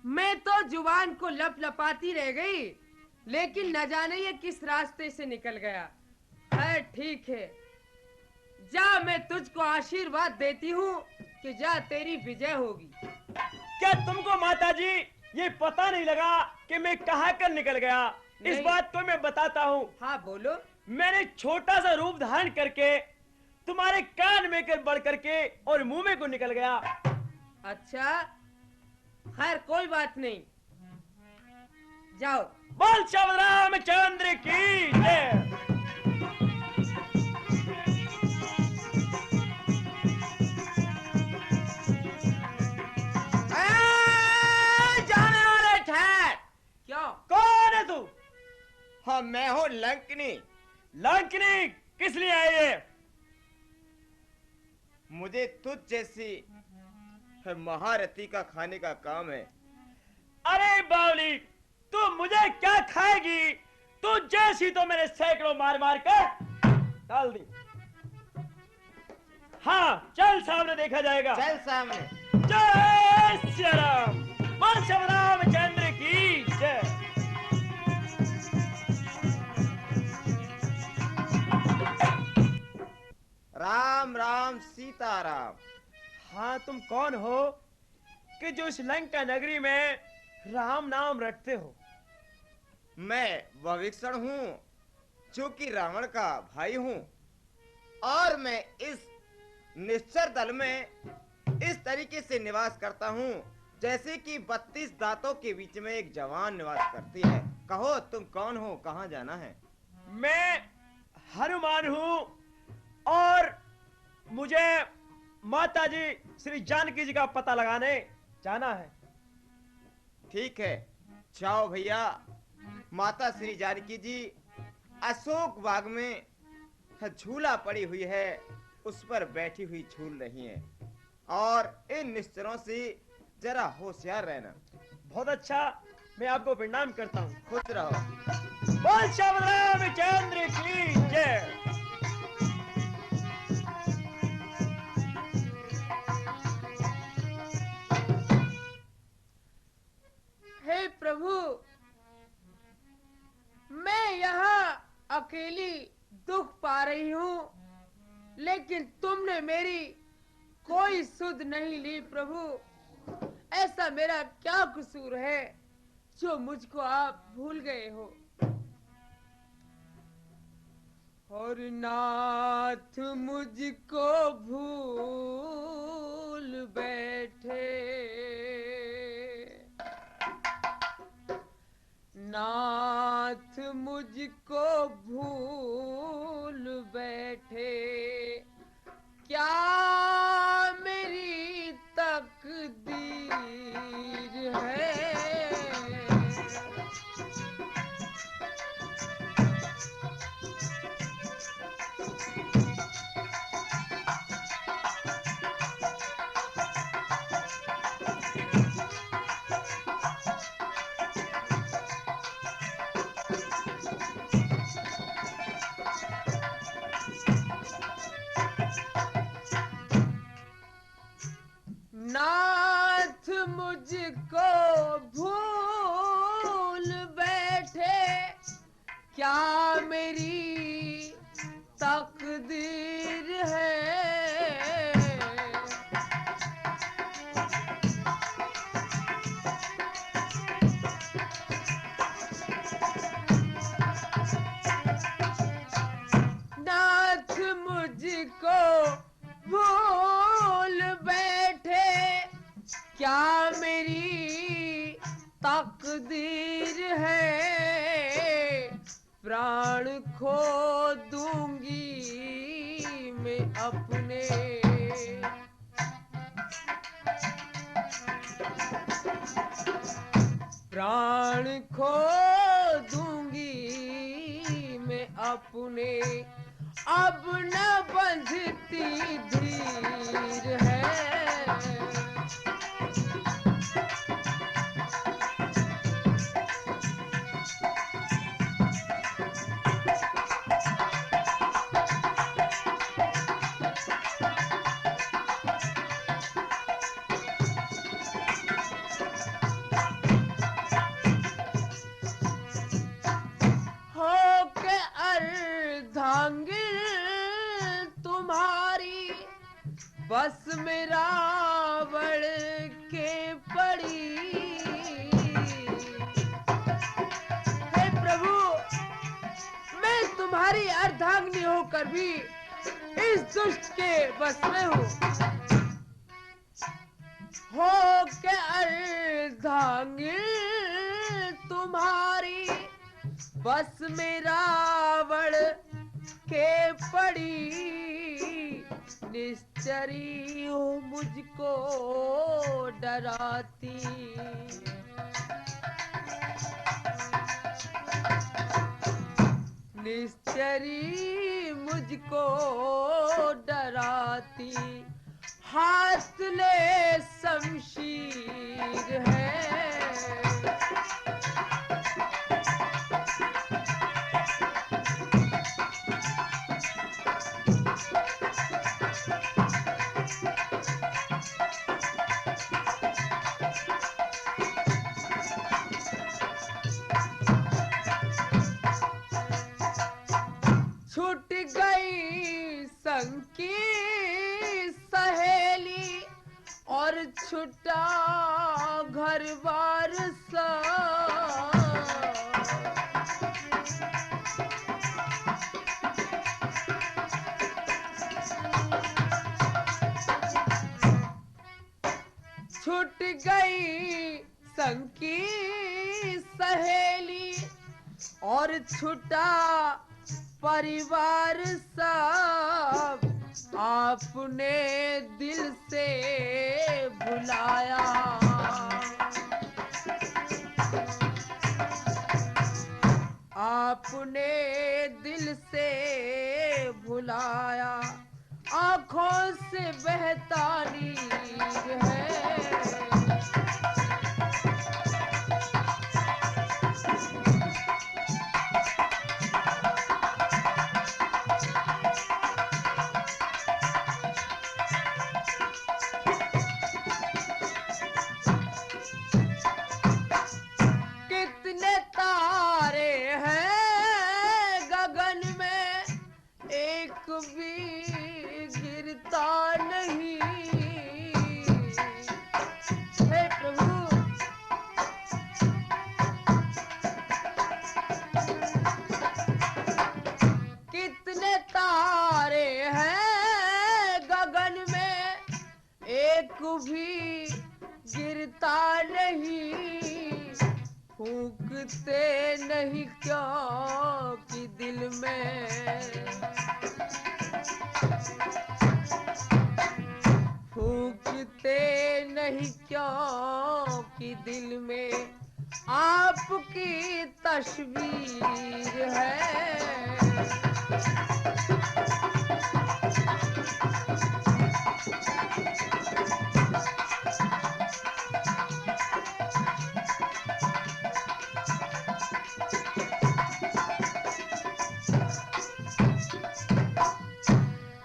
मैं तो जुबान को लपलपाती रह गई, लेकिन न जाने ये किस रास्ते से निकल गया। है, ठीक है, जा, मैं तुझको आशीर्वाद देती हूँ कि जा, तेरी विजय होगी। क्या तुमको माता जी ये पता नहीं लगा कि मैं कहाँ कर निकल गया? इस नहीं। बात को मैं बताता हूँ। हाँ, बोलो। मैंने छोटा सा रूप धारण करके तुम्हारे कान में कर बढ़ करके और मुंह में को निकल गया। अच्छा, खैर, कोई बात नहीं, जाओ। बोल श्री रामचंद्र की जय। जाने वाले ठहर। क्या? कौन है तू? हाँ, मैं हूँ लंकनी। लंकनी किस लिए आई है? मुझे तुझ जैसी महारथी का खाने का काम है। अरे बावली, तू मुझे क्या खाएगी? तू जैसी तो मैंने सैकड़ों मार मार कर डाल दी। हाँ, चल सामने देखा जाएगा। चल सामने। जय श्री राम। बोल श्री रामचंद्र की जय। राम राम सीताराम। हाँ, तुम कौन हो कि जो इस लंका नगरी में राम नाम रटते हो? मैं भविष्ण हूँ, जो कि रावण का भाई हूँ, और मैं इस निश्चर दल में इस तरीके से निवास करता हूँ जैसे कि 32 दांतों के बीच में एक जवान निवास करती है। कहो, तुम कौन हो, कहाँ जाना है? मैं हनुमान हूँ और मुझे माता जी श्री जानकी जी का पता लगाने जाना है। ठीक है, जाओ भैया। माता श्री जानकी जी अशोक बाग में झूला पड़ी हुई है, उस पर बैठी हुई झूल रही हैं, और इन निश्चरों से जरा होशियार रहना। बहुत अच्छा, मैं आपको प्रणाम करता हूँ। खुश रहो। बोल श्री रामचंद्र की जय। हे प्रभु, मैं यहाँ अकेली दुख पा रही हूँ, लेकिन तुमने मेरी कोई सुध नहीं ली। प्रभु, ऐसा मेरा क्या कसूर है जो मुझको आप भूल गए हो? और नाथ मुझको भूल बैठे, नाथ मुझको भूल बैठे, क्या मेरी तकदीर है। नाथ मुझको भूल बैठे, क्या मेरी तकदीर है। नाथ मुझको भूल बैठे, क्या मेरी तकदीर है। प्राण खो दूंगी मैं अपने, प्राण खो दूंगी मैं अपने, अब न बंधती धीर है। हो के अर्धांगिन तुम्हारी, बस में रावण के पड़ी। हे प्रभु, मैं तुम्हारी अर्धांगिनी होकर भी इस दुष्ट के बस में हूँ। हो के अर्धांगिन तुम्हारी, बस में रावण के पड़ी। निश्चरी हो मुझको डराती, निश्चरी मुझको डराती। हाथ ले शमशीर है, छूट गई संग की सहेली, और छुटा घर बार सा। छूट गई संग की सहेली, और छुटा परिवार सब। आपने दिल से भुलाया, आपने दिल से भुलाया। आंखों से बहता नीर है, कितने तारे हैं गगन में, एक भी गिरता नहीं। हे प्रभु, कितने तारे हैं गगन में, एक भी गिरता नहीं। फूंक फूकते नहीं क्यों कि दिल में फूकते नहीं क्यों कि दिल में आपकी तस्वीर है।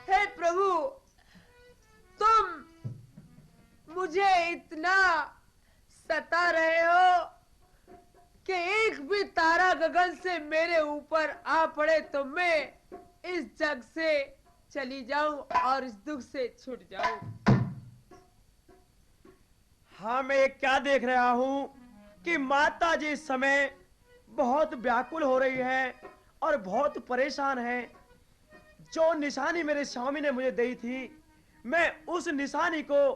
हे प्रभु, तुम मुझे इतना सता रहे हो कि एक भी तारा गगन से मेरे ऊपर आ पड़े तो मैं इस जग से चली जाऊं और इस दुख से छूट जाऊं। हाँ, मैं ये क्या देख रहा हूँ कि माता जी इस समय बहुत व्याकुल हो रही है और बहुत परेशान है। जो निशानी मेरे स्वामी ने मुझे दी थी, मैं उस निशानी को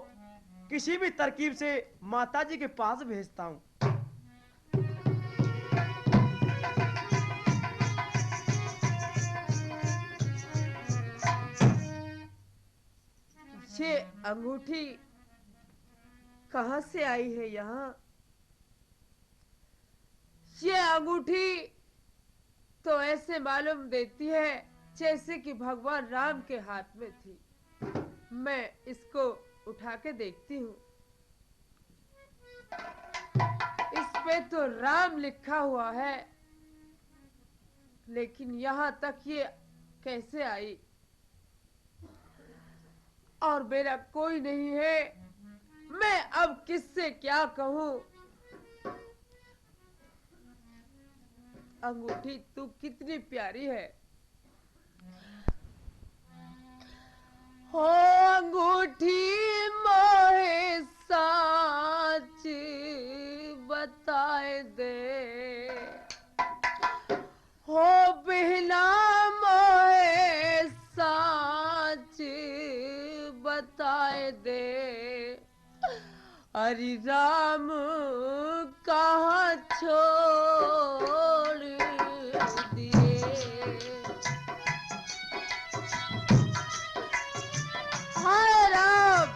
किसी भी तरकीब से माता जी के पास भेजता हूँ। ये अंगूठी कहाँ से आई है यहाँ? ये अंगूठी तो ऐसे मालूम देती है जैसे कि भगवान राम के हाथ में थी। मैं इसको उठा के देखती हूँ। इस पे तो राम लिखा हुआ है, लेकिन यहाँ तक ये कैसे आई? और मेरा कोई नहीं है, मैं अब किससे क्या कहूँ? अंगूठी तू कितनी प्यारी है। हो अंगूठी मोहे साच बताए दे, हो बिना मोहे साच बताए दे। अरे राम कहाँ छोड़ दिए? हाय राम,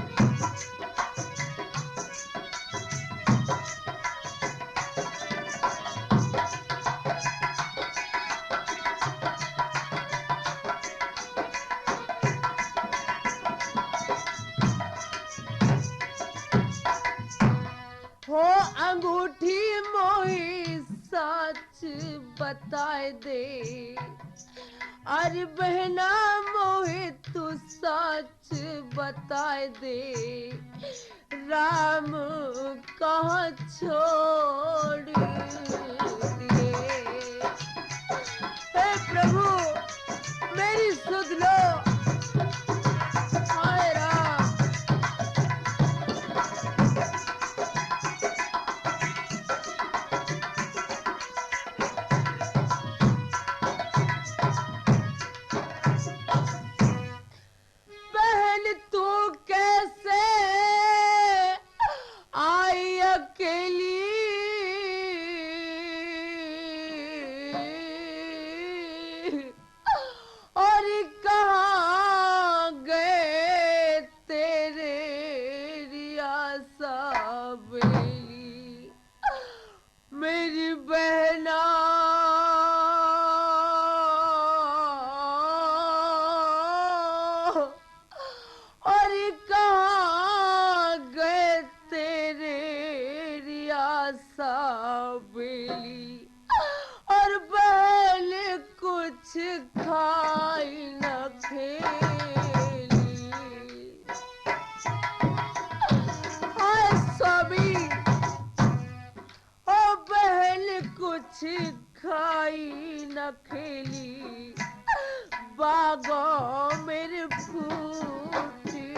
हो अंगूठी मोही सच बताए दे। अरे बहना मोहे तू सच बताए दे। राम कहाँ छोड़ दिए? हे प्रभु, मेरी सुध लो। हाय राम, बहन तू कैसे आई अकेली? और कहाँ गए तेरे रियासा बेली? मेरी बहना और कहाँ गए तेरे रियासा बेली? और बैल कुछ खाई न खेली। हाय स्वामी, ओ बहल कुछ खाई न खेली। बागों मेरे फूट गए।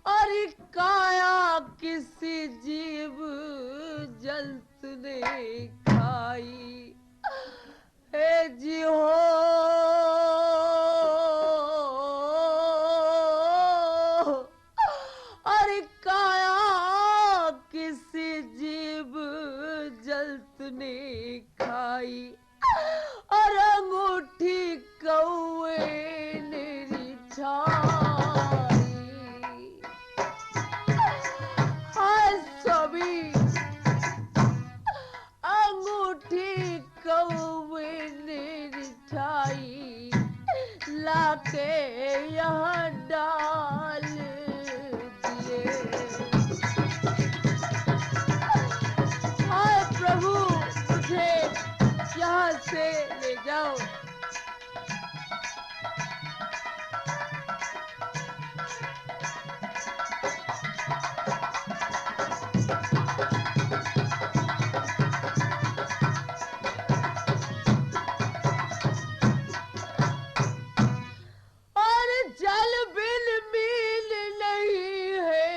और काया किसी जीव जंत ने खाई। हे जी हो और काया किसी जीव जंत ने खाई और अंगूठी कौए ने रिझाई। हाय सभी अंगूठी कौए ने रिझाई लाके यहाँ डाल दिए। हाय प्रभु मुझे यहाँ से ले जाओ। और जल बिन मील नहीं है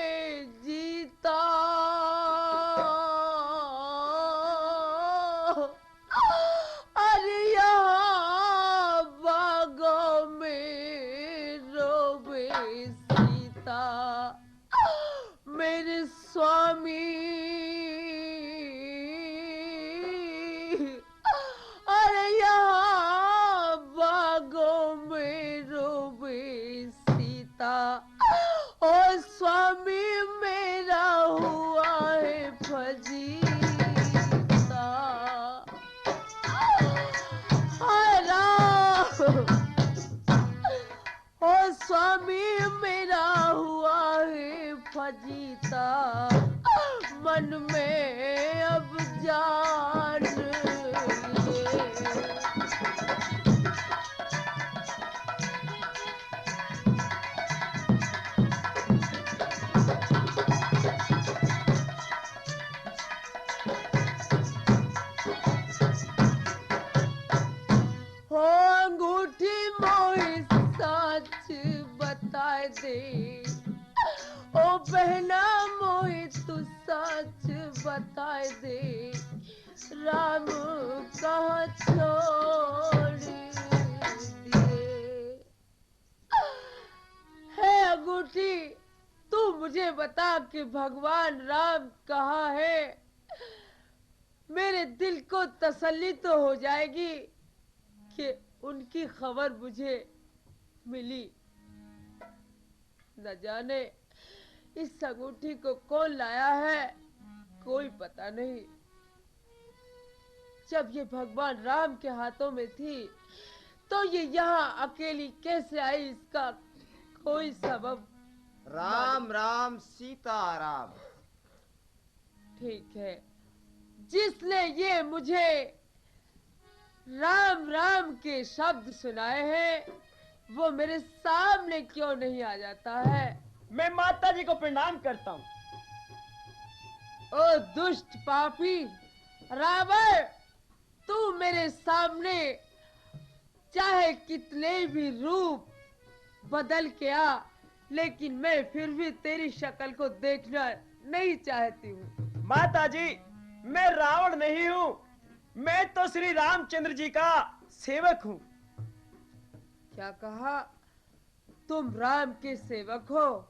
जीता। और यहाँ बागों में रोवे सीता मेरे स्वामी। अरे यहाँ बागों में रोवे सीता ओ स्वामी मेरा हुआ है फजीता। हाय राम ओ स्वामी मेरा हुआ है फजीता। मन में अब जान लिए। हो अंगूठी मोहि सच बताए दे। ओ बहना मोहि तू सच बताए दे। राम कहाँ छोड़ दिए। है अंगूठी तू मुझे बता कि भगवान राम कहाँ है। मेरे दिल को तसल्ली तो हो जाएगी कि उनकी खबर मुझे मिली। न जाने इस अंगूठी को कौन लाया है कोई पता नहीं। जब ये भगवान राम के हाथों में थी तो ये यहाँ अकेली कैसे आई इसका कोई सबब। राम राम सीता राम। ठीक है जिसने ये मुझे राम राम के शब्द सुनाए हैं वो मेरे सामने क्यों नहीं आ जाता है। मैं माता जी को प्रणाम करता हूँ। ओ दुष्ट पापी रावण तू मेरे सामने चाहे कितने भी रूप बदल के आ लेकिन मैं फिर भी तेरी शक्ल को देखना नहीं चाहती हूँ। माता जी मैं रावण नहीं हूँ। मैं तो श्री रामचंद्र जी का सेवक हूँ। क्या कहा तुम राम के सेवक हो।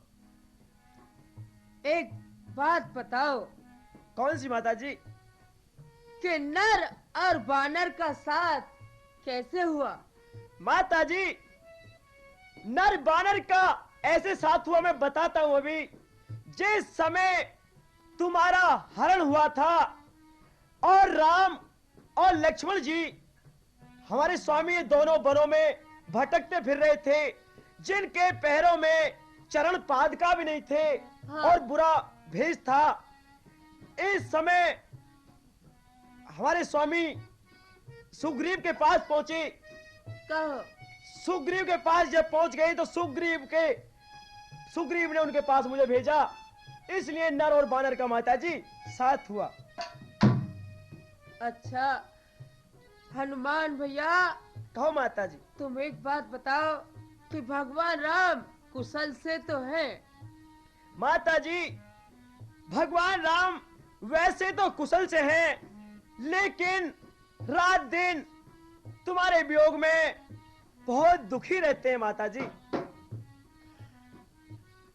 एक बात बताओ कौन सी माता जी। कि नर और बानर का साथ कैसे हुआ। माता जी नर बानर का ऐसे साथ हुआ मैं बताता हूँ। अभी जिस समय तुम्हारा हरण हुआ था और राम और लक्ष्मण जी हमारे स्वामी ये दोनों वनों में भटकते फिर रहे थे जिनके पैरों में चरण पादका भी नहीं थे। हाँ। और बुरा भेष था। इस समय हमारे स्वामी सुग्रीव के पास पहुंचे। कहो सुग्रीव के पास जब पहुंच गए तो सुग्रीव ने उनके पास मुझे भेजा। इसलिए नर और बानर का माता जी साथ हुआ। अच्छा हनुमान भैया, कहो माता जी। तुम एक बात बताओ कि भगवान राम कुशल से तो हैं? माता जी, भगवान राम वैसे तो कुशल से हैं, लेकिन रात दिन तुम्हारे वियोग में बहुत दुखी रहते हैं माता जी।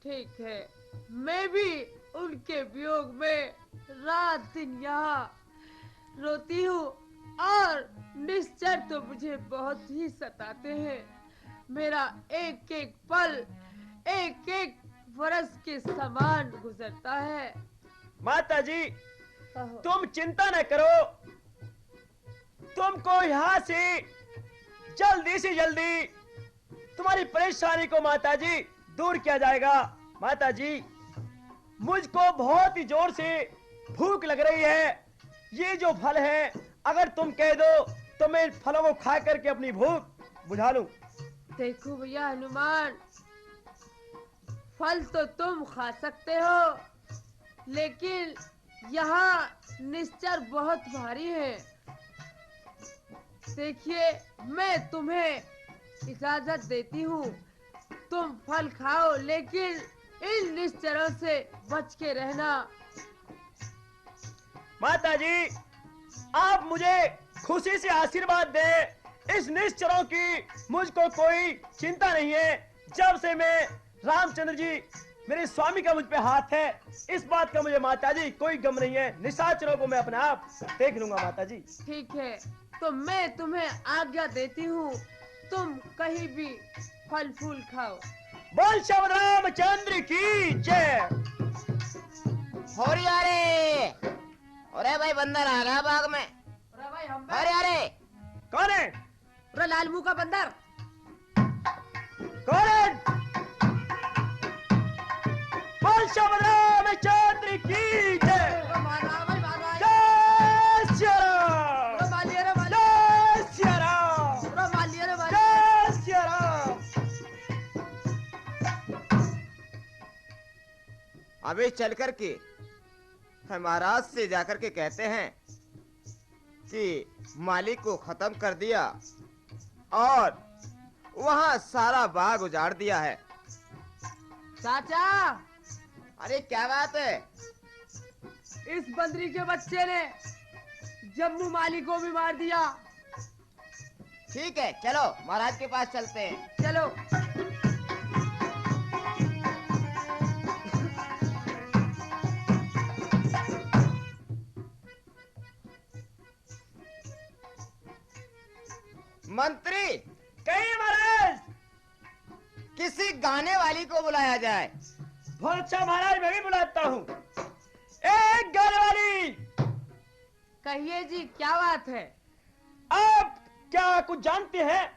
ठीक है, मैं भी उनके वियोग में रात दिन यहाँ रोती हूँ और निश्चर तो मुझे बहुत ही सताते हैं। मेरा एक एक पल एक एक वर्ष के समान गुजरता है। माता जी, कहो। तुम चिंता न करो, तुमको यहाँ से जल्दी से जल्दी तुम्हारी परेशानी को माता जी दूर किया जाएगा। माता जी, मुझको बहुत ही जोर से भूख लग रही है। ये जो फल है, अगर तुम कह दो तो मैं इन फलों को खा करके अपनी भूख बुझा लूं। देखो भैया हनुमान, फल तो तुम खा सकते हो, लेकिन यहाँ निश्चर बहुत भारी है। देखिए, मैं तुम्हें इजाजत देती हूँ, तुम फल खाओ, लेकिन इन निश्चरों से बच के रहना। माता जी, आप मुझे खुशी से आशीर्वाद दें। इस निश्चरों की मुझको कोई चिंता नहीं है। जब से मैं रामचंद्र जी, मेरे स्वामी का मुझ पे हाथ है, इस बात का मुझे माता जी कोई गम नहीं है। निशाचरों को मैं अपने आप देख लूंगा माता जी। ठीक है, तो मैं तुम्हें आज्ञा देती हूँ, तुम कहीं भी फल फूल खाओ। बोल श्री रामचंद्र की जय। होरिया रे, अरे भाई बंदर आ गया बाग में। अरे भाई हम अरे अरे, कौन है? अरे लाल मुंह का बंदर। कौन है? बोल श्री रामचंद्र की जय। अरे मारा भाई मारा। जय श्री राम। अरे मालिया रे मालिया। जय श्री राम। अरे मालिया रे मालिया। जय श्री राम। अभी चल कर के महाराज से जाकर के कहते हैं कि मालिक को खत्म कर दिया और वहां सारा बाग उजाड़ दिया है। चाचा, अरे क्या बात है? इस बंदरी के बच्चे ने जम्मू माली को भी मार दिया। ठीक है, चलो महाराज के पास चलते हैं। चलो। मंत्री, कहीं महाराज, किसी गाने वाली को बुलाया जाए। बहुत अच्छा महाराज, मैं भी बुलाता हूँ। एक गाने वाली। कहिए जी, क्या बात है? आप क्या कुछ जानते हैं?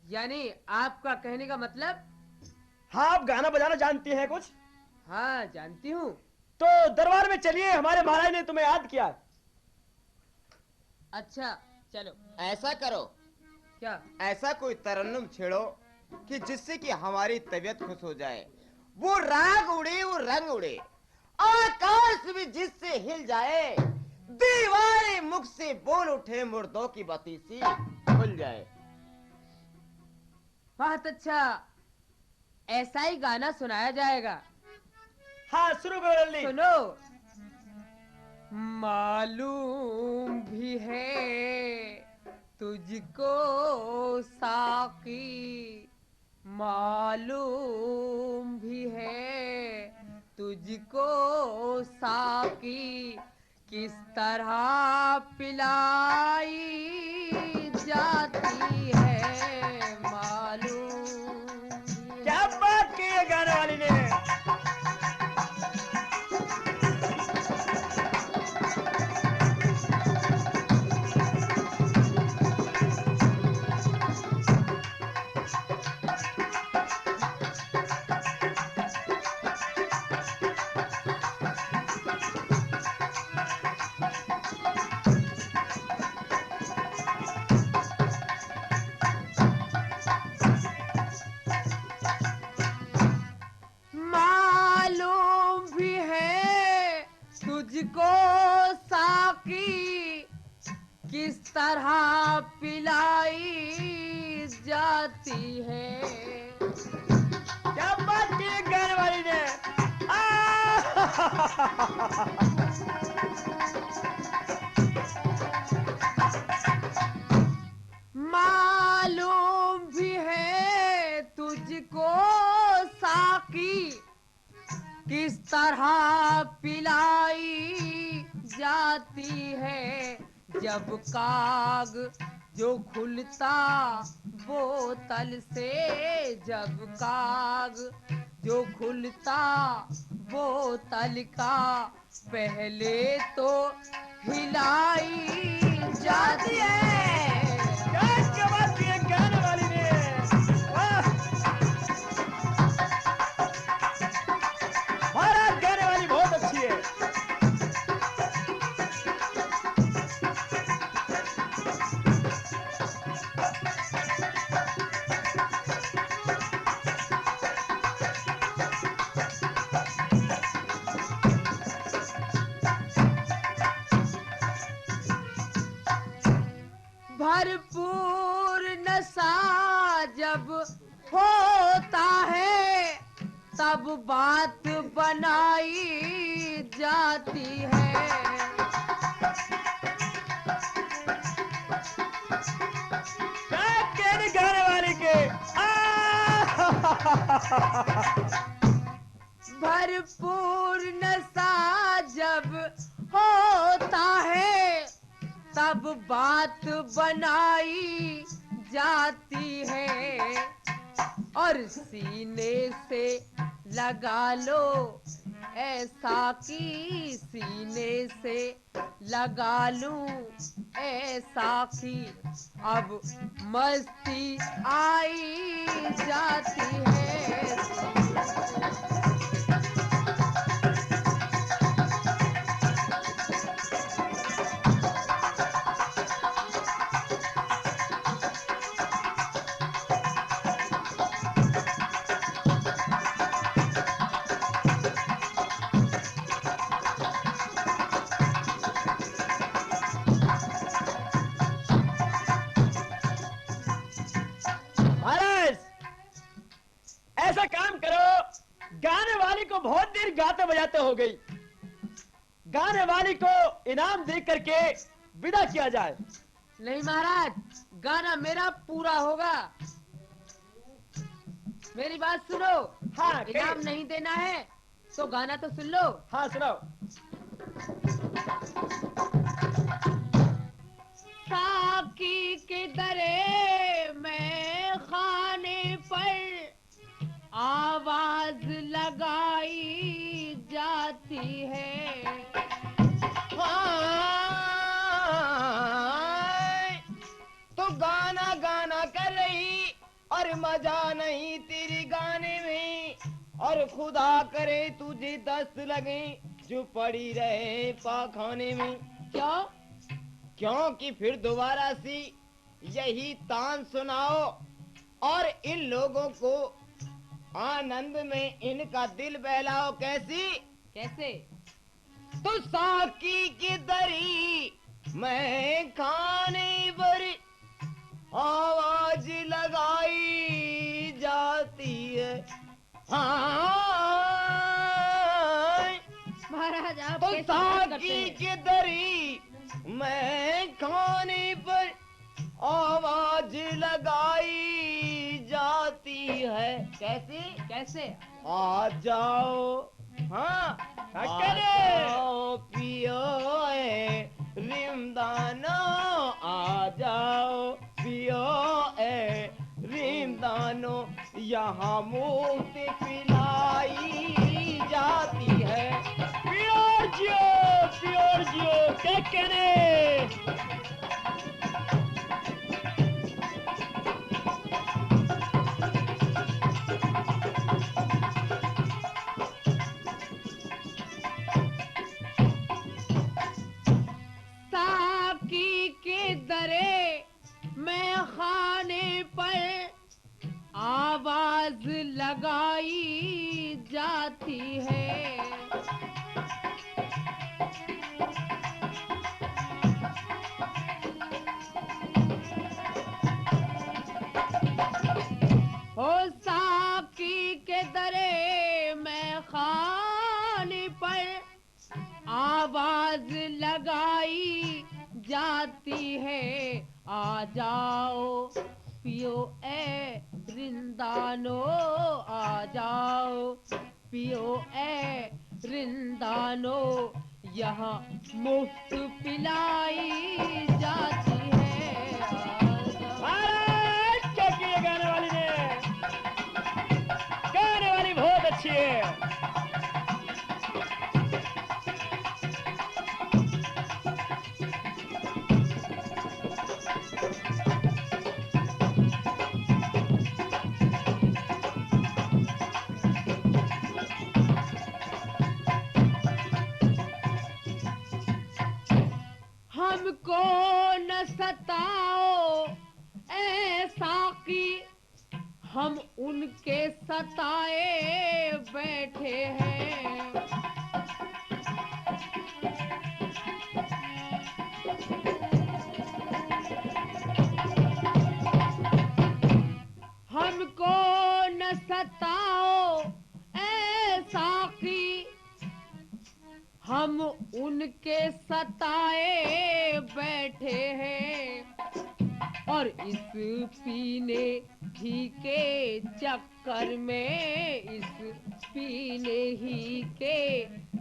यानी आपका कहने का मतलब? हाँ, आप गाना बजाना जानती हैं कुछ? हाँ, जानती हूँ। तो दरबार में चलिए, हमारे महाराज ने तुम्हें याद किया। अच्छा, चलो। ऐसा करो, क्या? ऐसा कोई तरन्नुम छेड़ो कि जिससे कि हमारी तबीयत खुश हो जाए। वो राग उड़े, वो रंग उड़े, आकाश भी जिससे हिल जाए, दीवारे मुख से बोल उठे, मुर्दों की बतीसी खुल जाए। बहुत अच्छा, ऐसा ही गाना सुनाया जाएगा। हाँ, शुरू करो जल्दी। सुनो। मालूम भी है तुझको साकी, मालूम भी है तुझको साकी, किस तरह पिलाई जाती है, मालूम भी है। क्या बात की है गाने वाली ने। जाती है। क्या बात की है गाने वाली ने। मालूम भी है तुझको साकी किस तरह पिलाई जाती है। जब काग जो खुलता बोतल से, जब काग जो खुलता बोतल का पहले तो हिलाई जाती है। क्या बात की है गाने वाली ने। वाह! महाराज गाने वाली बहुत अच्छी है। भरपूर नशा जब होता है तब बात बनाई जाती है। क्या कहने गाने वाली के। भरपूर नशा जब होता है तब बात बनाई जाती है। और सीने से लगा लो ऐसा कि सीने से लगा लूं ऐसा कि अब मस्ती आई जाती है। महाराज ऐसा काम करो, गाने वाली को बहुत देर गाते बजाते हो गई, गाने वाली को इनाम दे करके विदा किया जाए। नहीं महाराज, गाना मेरा पूरा होगा। मेरी बात सुनो। हाँ, इनाम नहीं देना है तो गाना तो सुन लो। हाँ सुनाओ। साकी के दरे में खाने पर आवाज लगाई जाती है। तो गाना गाना कर रही और मजा नहीं तेरी गाने में, और खुदा करे तुझे दस्त लगे जो पड़ी रहे पाखाने में। क्यों? क्योंकि फिर दोबारा सी यही तान सुनाओ और इन लोगों को आनंद में इनका दिल बहलाओ। कैसी? कैसे? तो साकी की दरी मैं खाने पर आवाज लगाई जाती है। हाँ, महाराज आप तो कैसे बात करते साकी हैं? की दरी मैं खाने पर आवाज लगाई जाती है। कैसी? कैसे? आ जाओ, हाँ आ जाओ पियो ए रिमदानो, आ जाओ पियो ए रिमदानो, यहाँ मुफ्त पिलाई जाती है। प्योर जियो क्या कहने। साकी के दरे में खाने पर आवाज लगाई जाती है। जाती है, आ जाओ पियो ए रिंदानो, आ जाओ पियो ए रिंदानो, यहाँ मुफ्त पिलाई जाती है, आ जाओ। महाराज क्या किए गाने वाली ने? गाने वाली बहुत अच्छी है। हमको न सताओ ऐ साकी, हम उनके सताए बैठे हैं। हमको न सताओ ऐ साकी, हम उनके सताए बैठे हैं, और इस पीने ही के चक्कर में, इस पीने ही के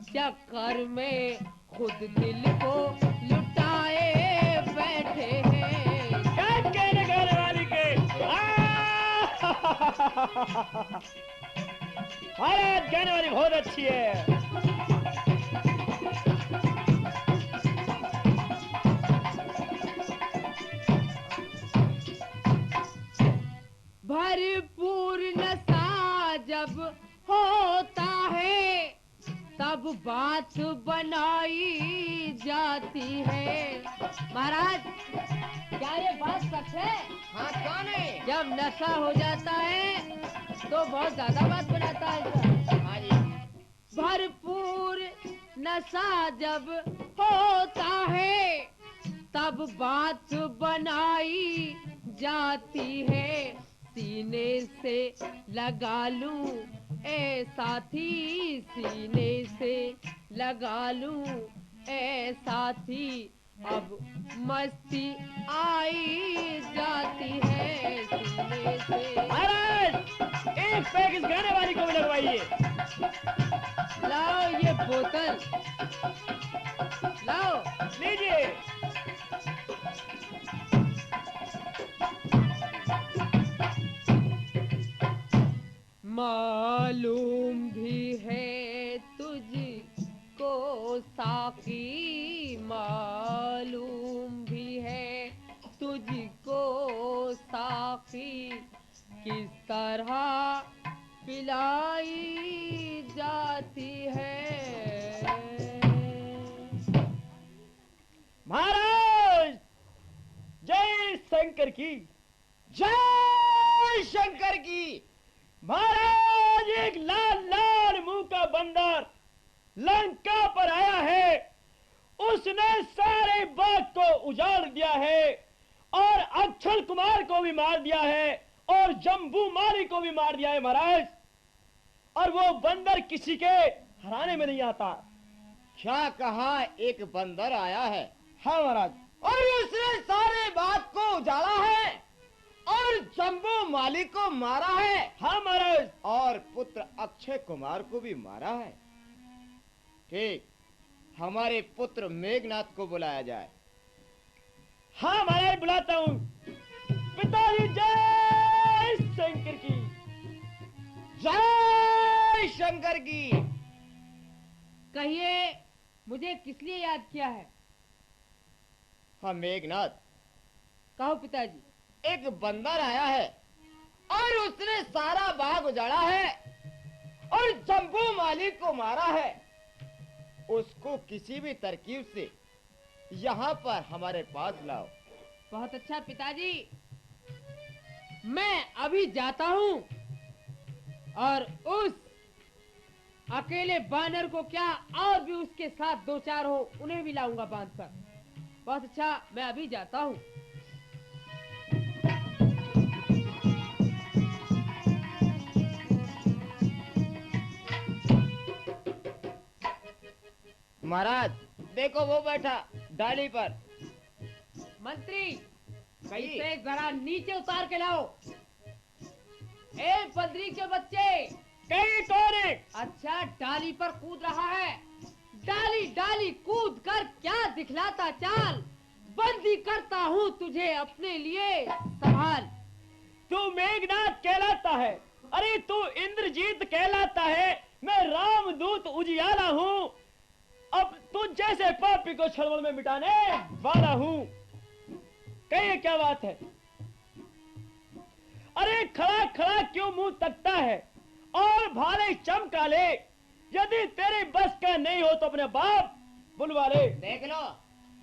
चक्कर में खुद दिल को लुटाए बैठे हैं। क्या कहने गाने वाली के? महाराज गाने वाली बहुत अच्छी है। भरपूर नशा जब होता है, तब बात बनाई जाती है। महाराज क्या ये बात सच है? हाँ कौन है? जब नशा हो जाता है तो बहुत ज्यादा बात बनाता है। हाँ जी। भरपूर नशा जब होता है, तब बात बनाई जाती है। सीने से लगा लूं ए साथी, सीने से लगा लूं ए साथी, अब मस्ती आई जाती है सीने से। महाराज एक पैक इस गाने वाली को भी लगवाइए। लाओ ये बोतल, लाओ। लीजिए। मालूम भी है तुझको साकी, मालूम भी है तुझको साकी, किस तरह पिलाई जाती है। महाराज जय शंकर की। जय शंकर की। महाराज एक लाल लाल मुंह का बंदर लंका पर आया है। उसने सारे बाग को उजाड़ दिया है और अक्षय कुमार को भी मार दिया है और जम्बू माली को भी मार दिया है महाराज। और वो बंदर किसी के हराने में नहीं आता। क्या कहा? एक बंदर आया है? हाँ महाराज। और उसने सारे बाग को उजाड़ा है और जम्बू माली को मारा है। हाँ महाराज। और पुत्र अक्षय कुमार को भी मारा है। ठीक, हमारे पुत्र मेघनाथ को बुलाया जाए। हाँ महाराज बुलाता हूँ। पिताजी जय शंकर की। जय शंकर की। कहिए मुझे किस लिए याद किया है? हाँ मेघनाथ, कहो पिताजी। एक बंदर आया है और उसने सारा बाग उजाड़ा है और जम्बू माली को मारा है। उसको किसी भी तरकीब से यहाँ पर हमारे पास लाओ। बहुत अच्छा पिताजी, मैं अभी जाता हूँ और उस अकेले बानर को क्या और भी उसके साथ दो चार हो उन्हें भी लाऊंगा बांध कर। बहुत अच्छा, मैं अभी जाता हूँ। महाराज देखो वो बैठा डाली पर। मंत्री कहिए। इसे जरा नीचे उतार के लाओ। ए बद्री के बच्चे, कहीं कौन है? अच्छा डाली पर कूद रहा है। डाली डाली कूद कर क्या दिखलाता चाल, बंदी करता हूँ तुझे अपने लिए संभाल। तू मेघनाथ कहलाता है, अरे तू इंद्रजीत कहलाता है, मैं रामदूत उजियाला हूँ। अब तू जैसे पापी को छलवल में मिटाने वाला हूँ। कहिए क्या बात है? अरे खड़ा खड़ा क्यों मुंह तकता है और भाले चमका ले। यदि तेरे बस का नहीं हो तो अपने बाप बुलवा ले। देख लो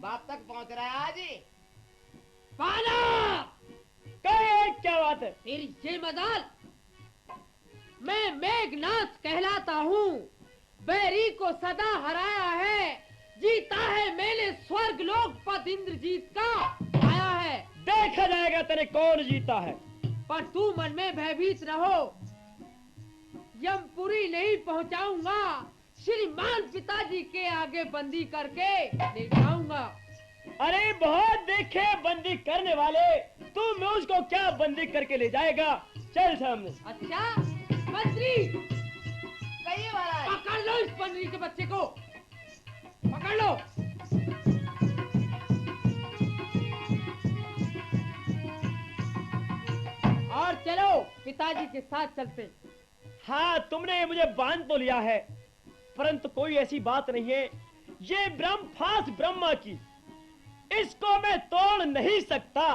बाप तक पहुंच रहा है आज ही। पाला कहिए क्या बात है? तेरी ये मजाल, मैं मेघनाथ कहलाता हूँ, बैरी को सदा हराया है, जीता है मैंने स्वर्ग लोक पद इंद्रजीत का आया है। देखा जाएगा तेरे कौन जीता है। पर तू मन में भयभीत रहो, यमपुरी नहीं पहुंचाऊंगा, श्रीमान पिताजी के आगे बंदी करके ले जाऊंगा। अरे बहुत देखे बंदी करने वाले, तू मैं उसको क्या बंदी करके ले जाएगा? चल सामने। अच्छा मंत्री, कहिए महाराज। पकड़ लो इस बंदी के बच्चे को, पकड़ लो। और चलो पिताजी के साथ चलते। हाँ तुमने मुझे बांध तो लिया है, परंतु कोई ऐसी बात नहीं है। ये ब्रह्म फांस ब्रह्मा की, इसको मैं तोड़ नहीं सकता।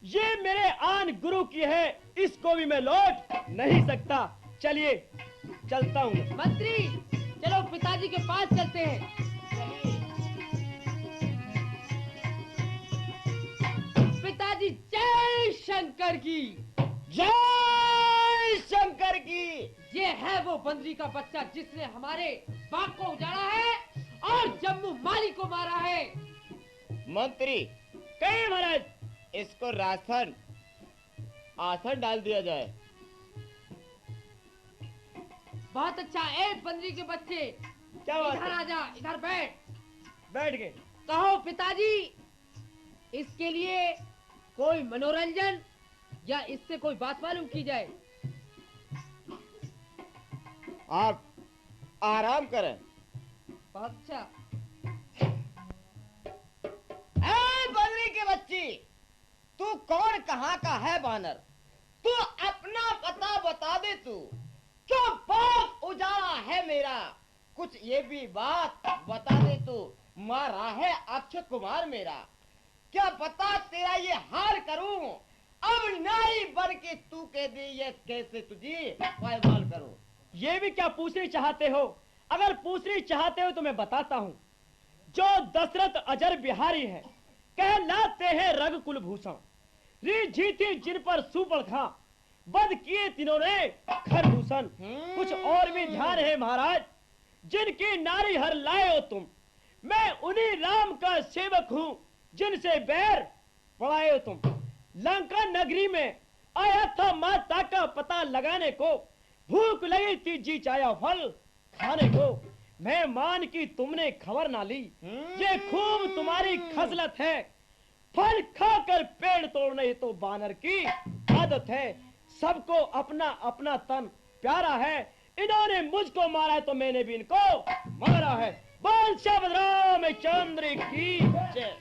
ये मेरे आन गुरु की है, इसको भी मैं लौट नहीं सकता। चलिए चलता हूँ। मंत्री चलो पिताजी के पास चलते हैं। पिताजी जय शंकर की। जय शंकर की। ये है वो बंदरी का बच्चा जिसने हमारे बाग को उजाड़ा है और जम्मू माली को मारा है। मंत्री कहिए महाराज। इसको राशन आसन डाल दिया जाए। बहुत अच्छा। ए बंदरी के बच्चे, क्या बात इधर है? आजा, इधर बैठ। बैठ गए। कहो पिताजी, इसके लिए कोई मनोरंजन या इससे कोई बात मालूम की जाए। आप आराम करें। बहुत अच्छा। ए बद्री के बच्ची, तू कौन कहाँ का है बानर? तू अपना पता बता दे। तू क्यों बाग उजाड़ा है मेरा? कुछ ये भी बात बता दे। तू मारा है अक्षय कुमार मेरा, क्या पता तेरा ये हाल करूं। अब नाई बन के तू कह दे ये कैसे तुझे पायमाल करूं। ये भी क्या पूछना चाहते हो? अगर पूछना चाहते हो तो मैं बताता हूँ। जो दशरथ अजर बिहारी है, कहलाते हैं रग कुलभूषण। री जीती जिन पर सुपड़ खा, बद किए तीनों ने खरभूषण। कुछ और भी ध्यान है महाराज, जिनकी नारी हर लाए हो तुम। मैं उन्हीं राम का सेवक हूँ जिनसे बैर पढ़ाए हो तुम। लंका नगरी में आया था माता का पता लगाने को, भूख लगी थी जी चाया फल खाने को। मैं मान की तुमने खबर ना ली, ये खूब तुम्हारी खसलत है। फल खाकर पेड़ तोड़ना ही तो बानर की आदत है। सबको अपना अपना तन प्यारा है, इन्होंने मुझको मारा है तो मैंने भी इनको मारा है। बोल श्याम चंद्र की जय।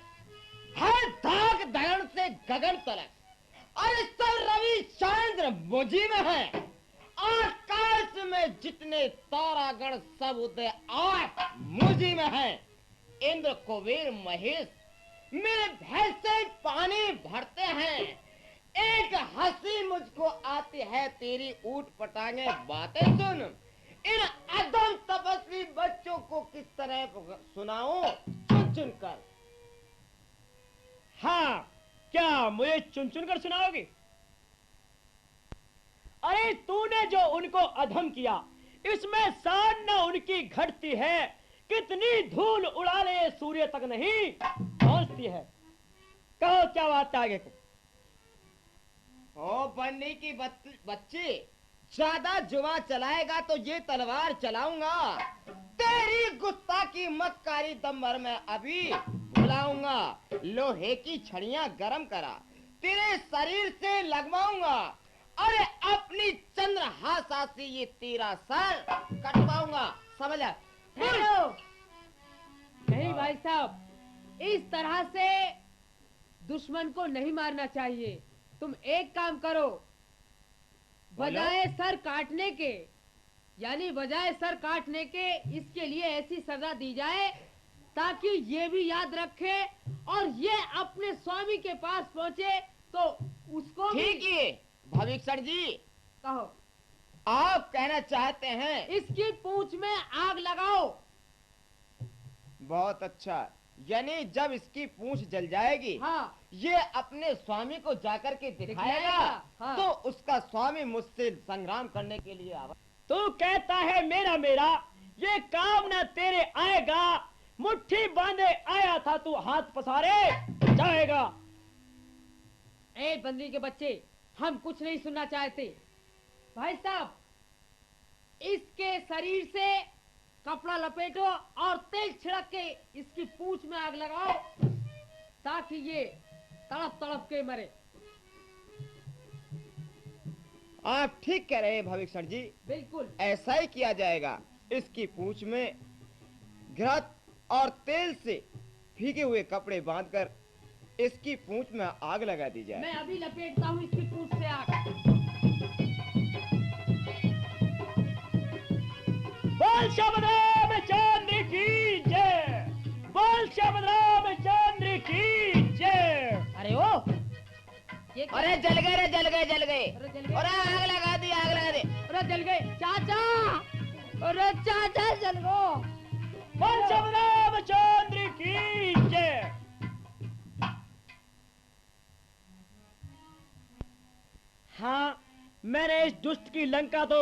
है धाक दयन से गगन तलक, और सब रवि चंद्र मुझी में है। आकाश में जितने तारागण सब उदय आज मुझी में है। इंद्र कुबेर महेश मेरे भय से पानी भरते हैं। एक हंसी मुझको आती है तेरी ऊट पटांगे बातें सुन। इन अदम तपस्वी बच्चों को किस तरह सुनाऊं चुन चुन कर। हाँ, क्या मुझे चुन चुन कर सुनाओगे? अरे तूने जो उनको अधम किया, इसमें शान न उनकी घटती है। कितनी धूल उड़ा ले सूर्य तक नहीं पहुंचती है। कहो क्या बात है आगे को? ओ बन्नी की बच्ची, ज्यादा जुआ चलाएगा तो ये तलवार चलाऊंगा। तेरी गुस्ताखी मक्कारी दम भर में अभी बुलाऊंगा, लोहे की छड़ियां गरम करा, तेरे शरीर से लगवाऊंगा, अरे अपनी चंद्रहासा से ये तेरा सर कटवाऊंगा, समझ आ? ठहरो। नहीं भाई साहब, इस तरह से दुश्मन को नहीं मारना चाहिए। तुम एक काम करो, बजाय सर काटने के, यानी बजाय सर काटने के इसके लिए ऐसी सजा दी जाए ताकि ये भी याद रखे और ये अपने स्वामी के पास पहुंचे तो उसको भी... ठीक है भविष्य जी, कहो। आप कहना चाहते हैं इसकी पूंछ में आग लगाओ। बहुत अच्छा, यानी जब इसकी पूंछ जल जाएगी, हाँ, ये अपने स्वामी को जाकर के दिखाएगा, हाँ। तो उसका स्वामी मुझसे संग्राम करने के लिए आवा। तू कहता है मेरा मेरा, ये काम ना तेरे आएगा, मुट्ठी बांधे आया था तू हाथ पसारे जाएगा। ए बंदी के बच्चे, हम कुछ नहीं सुनना चाहते। भाई साहब, इसके शरीर से कपड़ा लपेटो और तेल छिड़क के इसकी पूंछ में आग लगाओ ताकि ये तड़प तड़प के मरे। आप ठीक कह रहे हैं भविष्य जी, बिल्कुल ऐसा ही किया जाएगा। इसकी पूंछ में घृत और तेल से भीगे हुए कपड़े बांधकर इसकी पूंछ में आग लगा दी जाए। मैं अभी लपेटता हूँ इसकी पूंछ से आग। बोल श्यामराम चंद्र की जय, बोल श्यामराम चंद्र की जय। अरे ओ, ये क्या? अरे जल गए रे, जल गए, जल गए, अरे जल गए। अरे आग लगा दी, आग लगा दी। अरे जल गए चाचा, अरे चाचा जल गो। बोल श्यामराम चंद्र की जय। हाँ, मैंने इस दुष्ट की लंका तो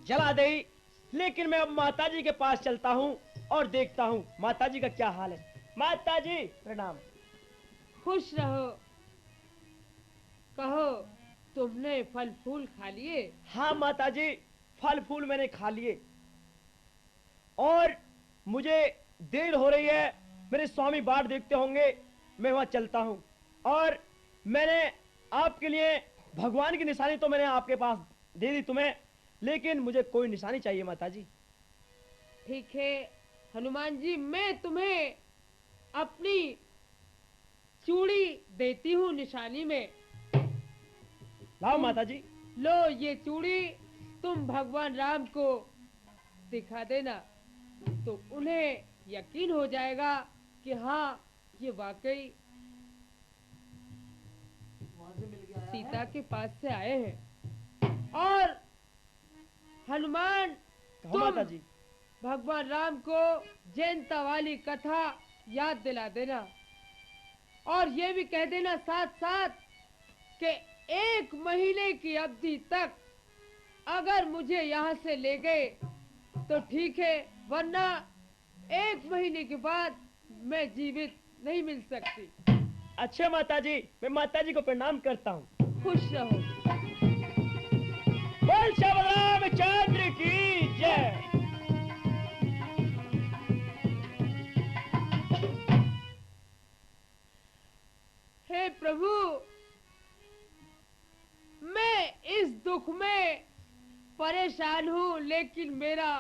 जला दी, लेकिन मैं अब माताजी के पास चलता हूँ और देखता हूँ माताजी का क्या हाल है। माताजी प्रणाम। खुश रहो। कहो, तुमने फल फूल खा लिए? हाँ माताजी, फल फूल मैंने खा लिए और मुझे देर हो रही है, मेरे स्वामी बाट देखते होंगे, मैं वहां चलता हूँ। और मैंने आपके लिए भगवान की निशानी तो मैंने आपके पास दे दी तुम्हें, लेकिन मुझे कोई निशानी चाहिए माताजी। ठीक है हनुमान जी, मैं तुम्हें अपनी चूड़ी देती हूँ निशानी में। लाओ माताजी। लो ये चूड़ी, तुम भगवान राम को दिखा देना तो उन्हें यकीन हो जाएगा कि हाँ, ये वाकई सीता के पास से आए हैं। और हनुमान, तुम माताजी भगवान राम को जयंता वाली कथा याद दिला देना और ये भी कह देना साथ साथ कि 1 महीने की अवधि तक अगर मुझे यहाँ से ले गए तो ठीक है, वरना 1 महीने के बाद मैं जीवित नहीं मिल सकती। अच्छा माताजी, मैं माताजी को प्रणाम करता हूँ। खुश रहो। बोल श्यामराम चंद्र की जय। हे प्रभु, मैं इस दुख में परेशान हूँ, लेकिन मेरा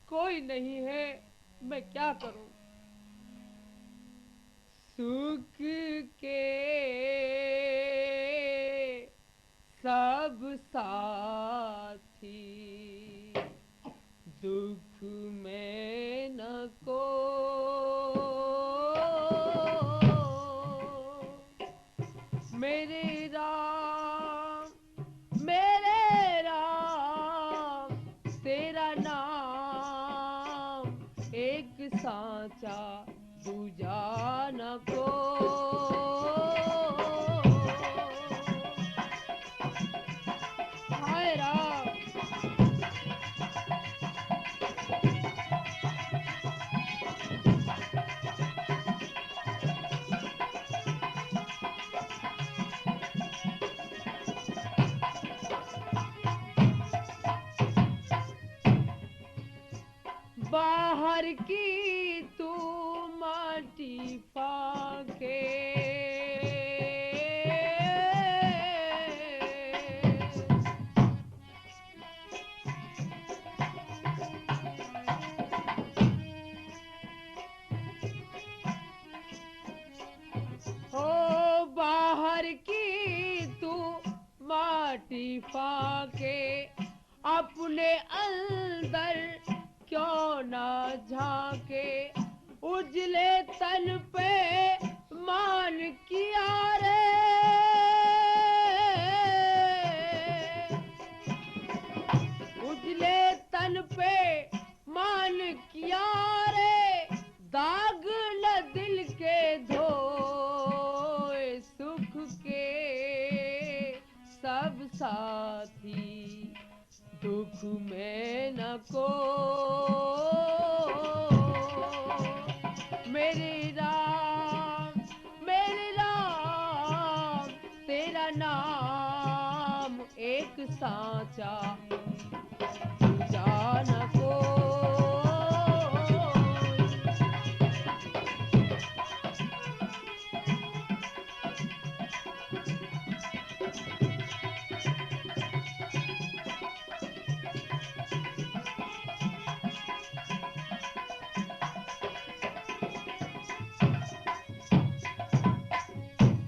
कोई नहीं है, मैं क्या करूं? सुख के सब साथी, दुख में न को। मेरे राम तेरा नाम एक साचा दूजा न को। हाय राम, बाहर की तू माटी पाग फाटी फाके अपने अंदर क्यों ना झांके, उजले तन पे मान किया रे, उजले तन पे मान किया रे, दाग न दिल के धोए सुख के सब साथी, दुख में न को मेरे राम तेरा नाम एक साचा जान को।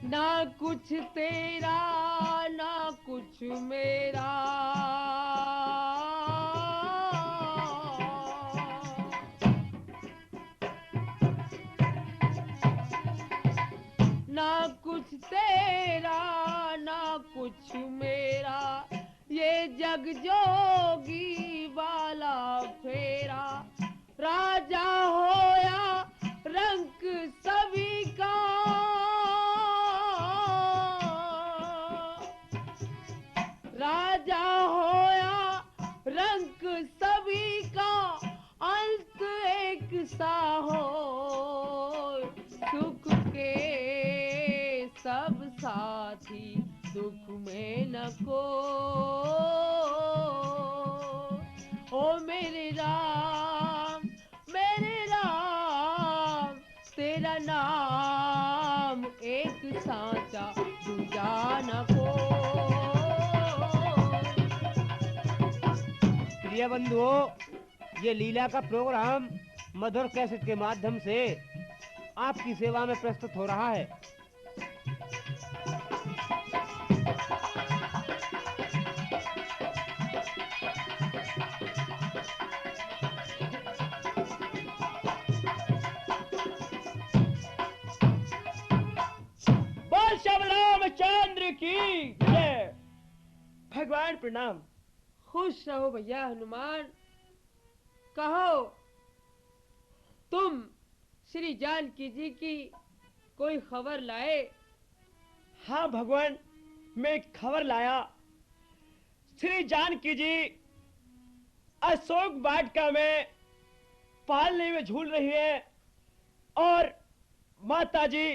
ना कुछ तेरा ना कुछ मेरा, ना कुछ तेरा ना कुछ मेरा, ये जग जोगी वाला फेरा, राजा होया रंग सभी का, राजा होया रंग सभी का, अंत एक सा हो सुख के सब साथी, दुख में न को ओ मेरे राम तेरा नाम एक साचा दूजा न को। प्रिय बंधुओं, ये लीला का प्रोग्राम मधुर कैसेट के माध्यम से आपकी सेवा में प्रस्तुत हो रहा है। बोल श्याम रामचंद्र की जय। भगवान प्रणाम। खुश रहो भैया हनुमान। कहो तुम श्री जानकी जी की कोई खबर लाए? हाँ भगवान, मैं एक खबर लाया। श्री जानकी जी अशोक वाटिका में पालने में झूल रही है और माता जी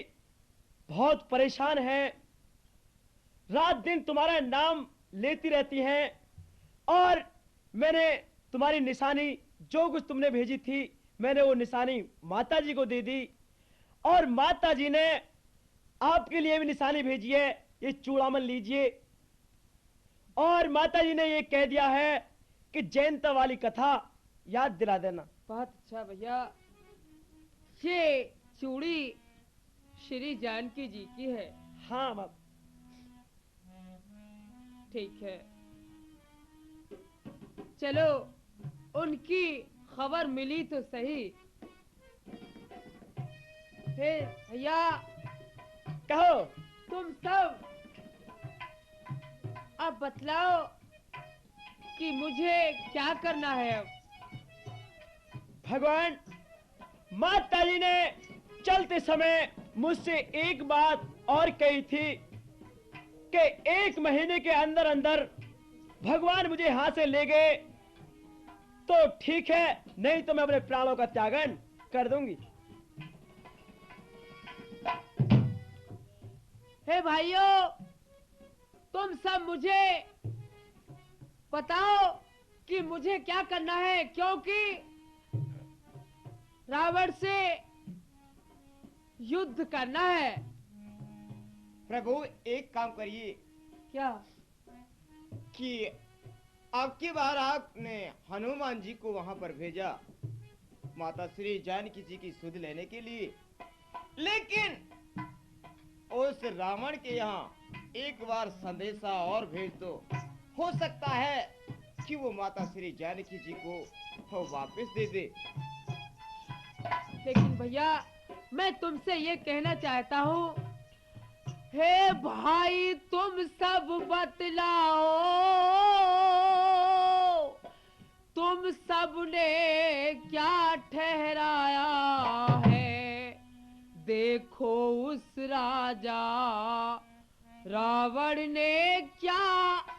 बहुत परेशान हैं। रात दिन तुम्हारा नाम लेती रहती हैं और मैंने तुम्हारी निशानी जो कुछ तुमने भेजी थी मैंने वो निशानी माता जी को दे दी और माता जी ने आपके लिए भी निशानी भेजी है, ये चूड़ामन लीजिए। और माता जी ने ये कह दिया है कि जयंता वाली कथा याद दिला देना। बहुत अच्छा भैया। ये चूड़ी श्री जानकी जी की है? हाँ बाप। ठीक है, चलो उनकी खबर मिली तो सही। फिर भैया कहो। तुम सब अब बतलाओ कि मुझे क्या करना है अब। भगवान, माता जी ने चलते समय मुझसे एक बात और कही थी कि 1 महीने के अंदर अंदर भगवान मुझे यहां से ले गए तो ठीक है, नहीं तो मैं अपने प्राणों का त्यागन कर दूंगी। हे भाइयों, तुम सब मुझे बताओ कि मुझे क्या करना है, क्योंकि रावण से युद्ध करना है। प्रभु एक काम करिए क्या? कि आपकी बार आपने हनुमान जी को वहां पर भेजा माता श्री जानकी जी की सुध लेने के लिए, लेकिन उस रावण के यहाँ एक बार संदेशा और भेज दो, हो सकता है कि वो माता श्री जानकी जी को वापस दे दे। लेकिन भैया मैं तुमसे ये कहना चाहता हूँ, हे भाई तुम सब बतलाओ, तुम सब ने क्या ठहराया है। देखो उस राजा रावण ने क्या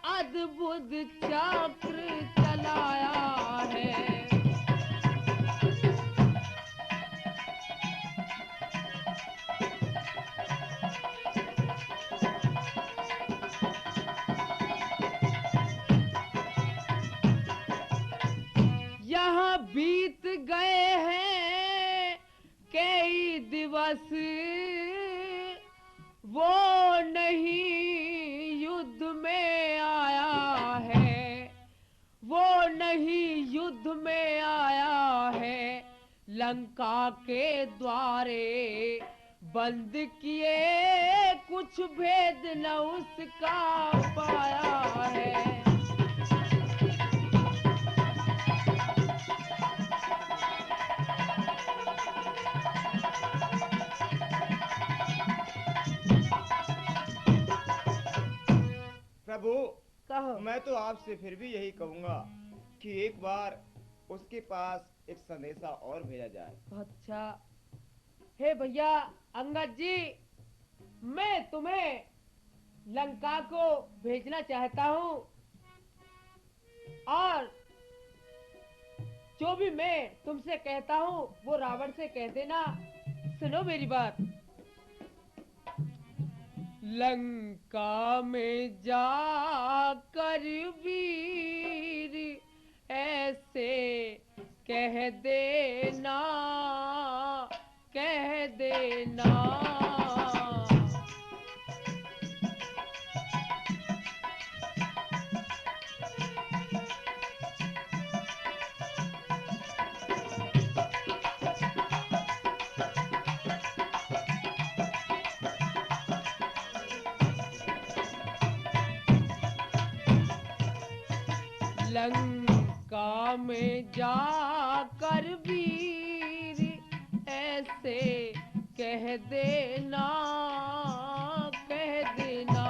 अद्भुत चक्र चलाया है। यहाँ बीत गए हैं कई दिवस, वो नहीं युद्ध में आया है, वो नहीं युद्ध में आया है। लंका के द्वारे बंद किए, कुछ भेद न उसका पाया है। प्रभु, कहो। मैं तो आपसे फिर भी यही कहूंगा कि एक बार उसके पास एक संदेशा और भेजा जाए। बहुत अच्छा। हे भैया अंगद जी, मैं तुम्हें लंका को भेजना चाहता हूँ, और जो भी मैं तुमसे कहता हूँ वो रावण से कह देना। सुनो मेरी बात। लंका में जाकर वीर ऐसे कह देना, कह देना। लंका में जाकर वीर ऐसे कह देना, कह देना।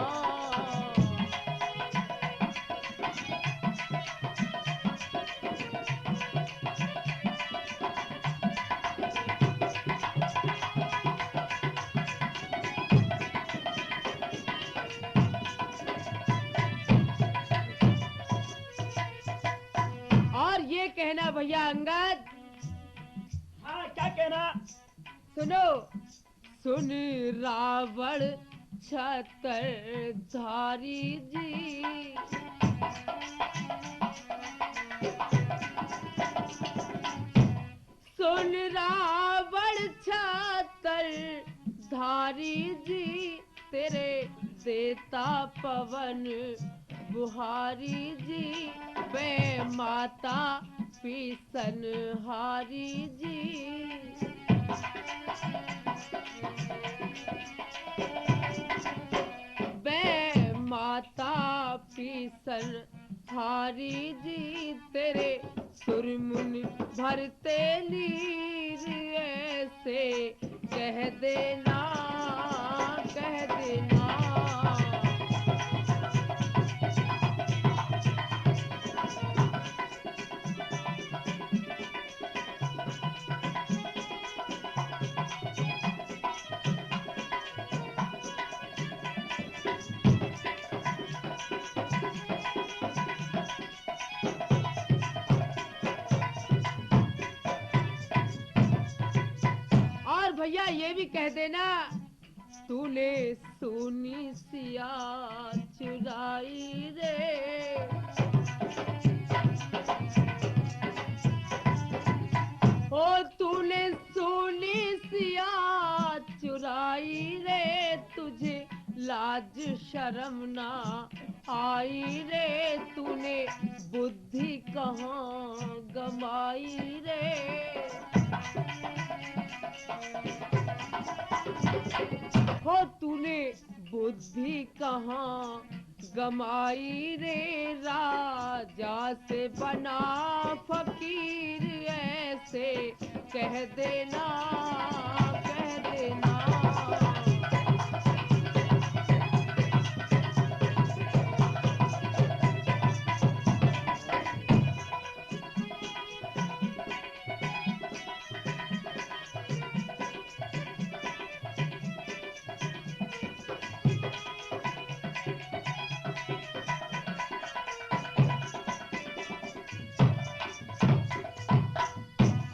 और ये कहना भैया अंगद, हाँ क्या कहना? सुनो। सुन रावण छतर धारी जी, सुन रावण छतर धारी जी, तेरे देता पवन बुहारी जी, वे माता पीसन हारी जी। वे माता पीसन हारी जी, तेरे सुरमुन भरते लीर ऐसे कह देना, कह देना। और भैया ये भी कह देना, तूने सोनी सिया चुराई रे, ओ तूने सोनी सिया चुराई रे, तुझे लाज शर्म ना आई रे, तूने बुद्धि कहाँ गमाई रे। हो तूने बुद्धि कहाँ गमाई रे, राजा से बना फकीर ऐसे कह देना, कह देना।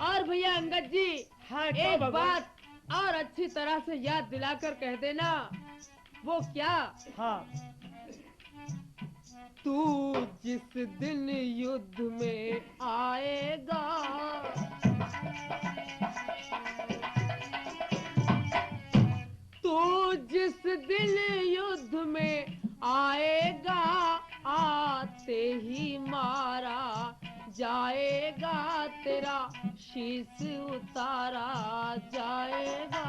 और भैया अंगद जी, हाँ, क्या एक भगवान? बात और अच्छी तरह से याद दिलाकर कह देना। वो क्या? हाँ। तू जिस दिन युद्ध में आएगा, तू जिस दिन युद्ध में आएगा, आते ही मारा जाएगा, तेरा शीश उतारा जाएगा।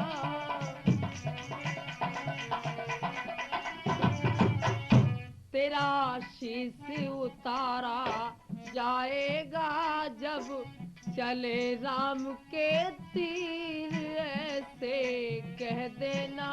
तेरा शीश उतारा जाएगा, जब चले राम के तीर ऐसे कह देना,